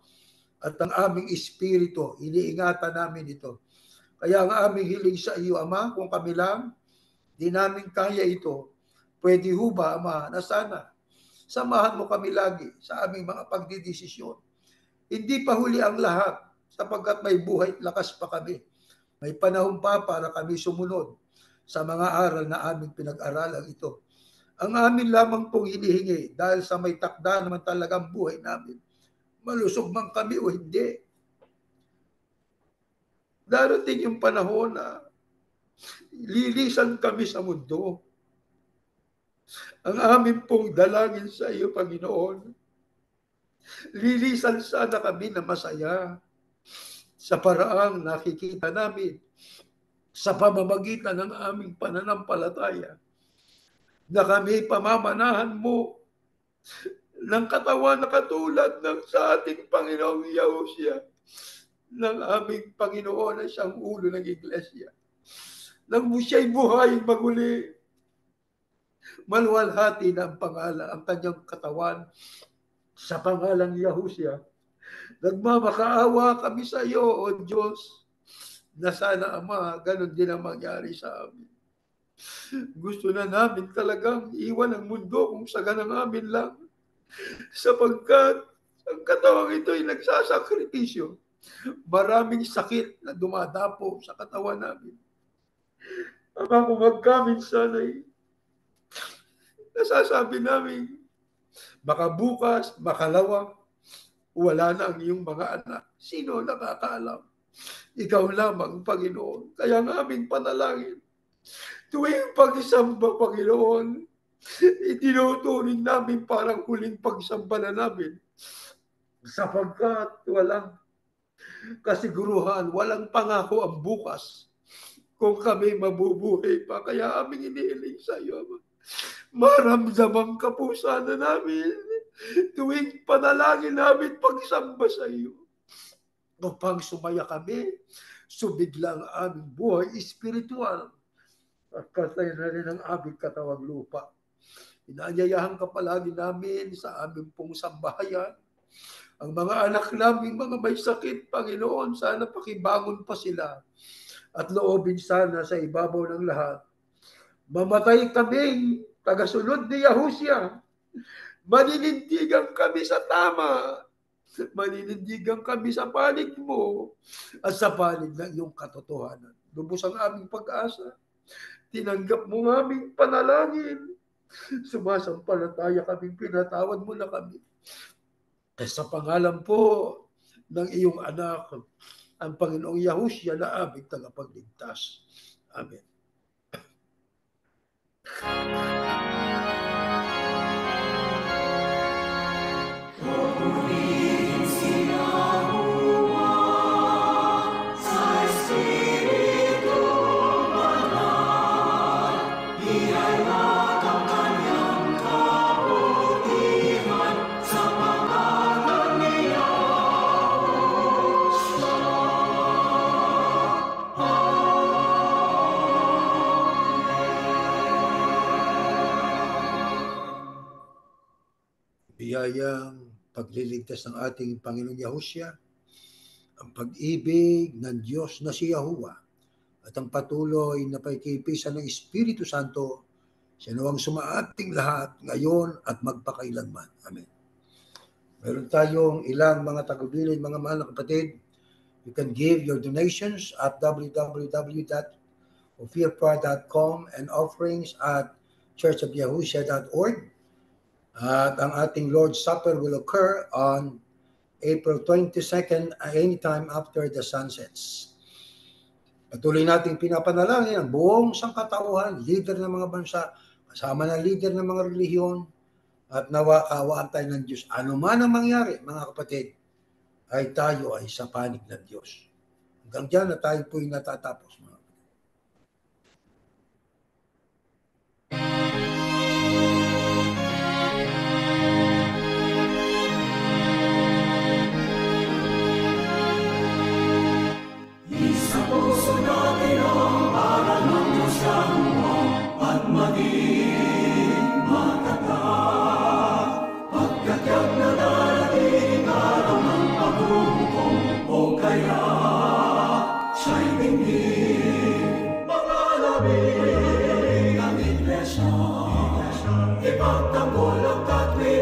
B: at ang aming espiritu. Iniingatan namin ito. Kaya ang aming hiling sa iyo, Ama, kung kami lang, di namin kaya ito. Pwede ho ba, Ama, na sana samahan mo kami lagi sa aming mga pagdidesisyon. Hindi pa huli ang lahat, sapagkat may buhay at lakas pa kami. May panahon pa para kami sumunod sa mga aral na aming pinag-aralan ito. Ang amin lamang pong hinihingi dahil sa may takda naman talagang buhay namin. Malusog man kami o hindi. Darating yung panahon na lilisan kami sa mundo. Ang amin pong dalangin sa iyo, Panginoon, lilisan sana kami na masaya sa paraang nakikita namin sa pamamagitan ng aming pananampalataya na kami pamamanahan mo ng katawan na katulad ng sa ating Panginoong Yahushua, ng aming Panginoon na siyang ulo ng iglesia. Nang siya'y buhay maguli, maluwalhati na ang pangalan, ang kanyang katawan sa pangalang Yahushua. Nagmamakaawa kami sa iyo, O Diyos, na sana, Ama, ganun din ang mangyari sa amin. Gusto na namin talagang iwan ang mundo kung sa ganang amin lang, sapagkat ang katawang ito ay nagsasakripisyo. Maraming sakit na dumadapo sa katawan namin. Ama, kung magkaminsan ay nasasabi namin, baka bukas, makalawa, wala na ang iyong mga anak. Sino nakakaalam? Ikaw lamang, Panginoon. Kaya ang aming panalangin, tuwing pagsamba, Panginoon, itinuturing namin parang huling pagsamba na namin. Sapagkat walang kasiguruhan, walang pangako ang bukas kung kami mabubuhay pa. Kaya aming iniiling sa iyo, maramdaman ka po sana namin tuwing panalangin namin pagsamba sa iyo. Upang sumaya kami, subigla ang aming buhay espiritual at kasaya na rin ang aming katawang lupa. Inaanyayahan ka palagi namin sa aming pong sambahayan. Ang mga anak namin, mga may sakit, Panginoon, sana pakibangon pa sila at loobin sana sa ibabaw ng lahat. Mamatay kaming tagasunod ni Yahushua. Maninindigan kami sa tama. Maninindigan kami sa panig mo at sa panig ng iyong katotohanan. Lubos ang aming pag-asa. Tinanggap mo ang aming panalangin. Sumasampalataya kaming pinatawad mo na kami. Sa pangalan po ng iyong anak, ang Panginoong Yahushua na aming tagapagligtas. Amen. Biyayang pagliligtas ng ating Panginoong Yahushua, ang pag-ibig ng Diyos na si Yahuwah, at ang patuloy na pagkikipisan ng Espiritu Santo, siya nawang sumaating lahat ngayon at magpakailanman. Amen. Meron tayong ilang mga tagubilin, mga mahal na kapatid. You can give your donations at www.ofirpa.com and offerings at churchofyahushua.org. At ang ating Lord's Supper will occur on April 22nd, anytime after the sun sets. Patuloy nating pinapanalangin ang buong sangkatauhan, leader ng mga bansa, kasama ng leader ng mga relihiyon, at nawa kaawaan tayo ng Diyos. Ano man ang mangyari, mga kapatid, ay tayo ay sa panig ng Diyos. Hanggang dyan na tayo po'y natatapos, mga kapatid.
C: ipagtanggol ang katwiran.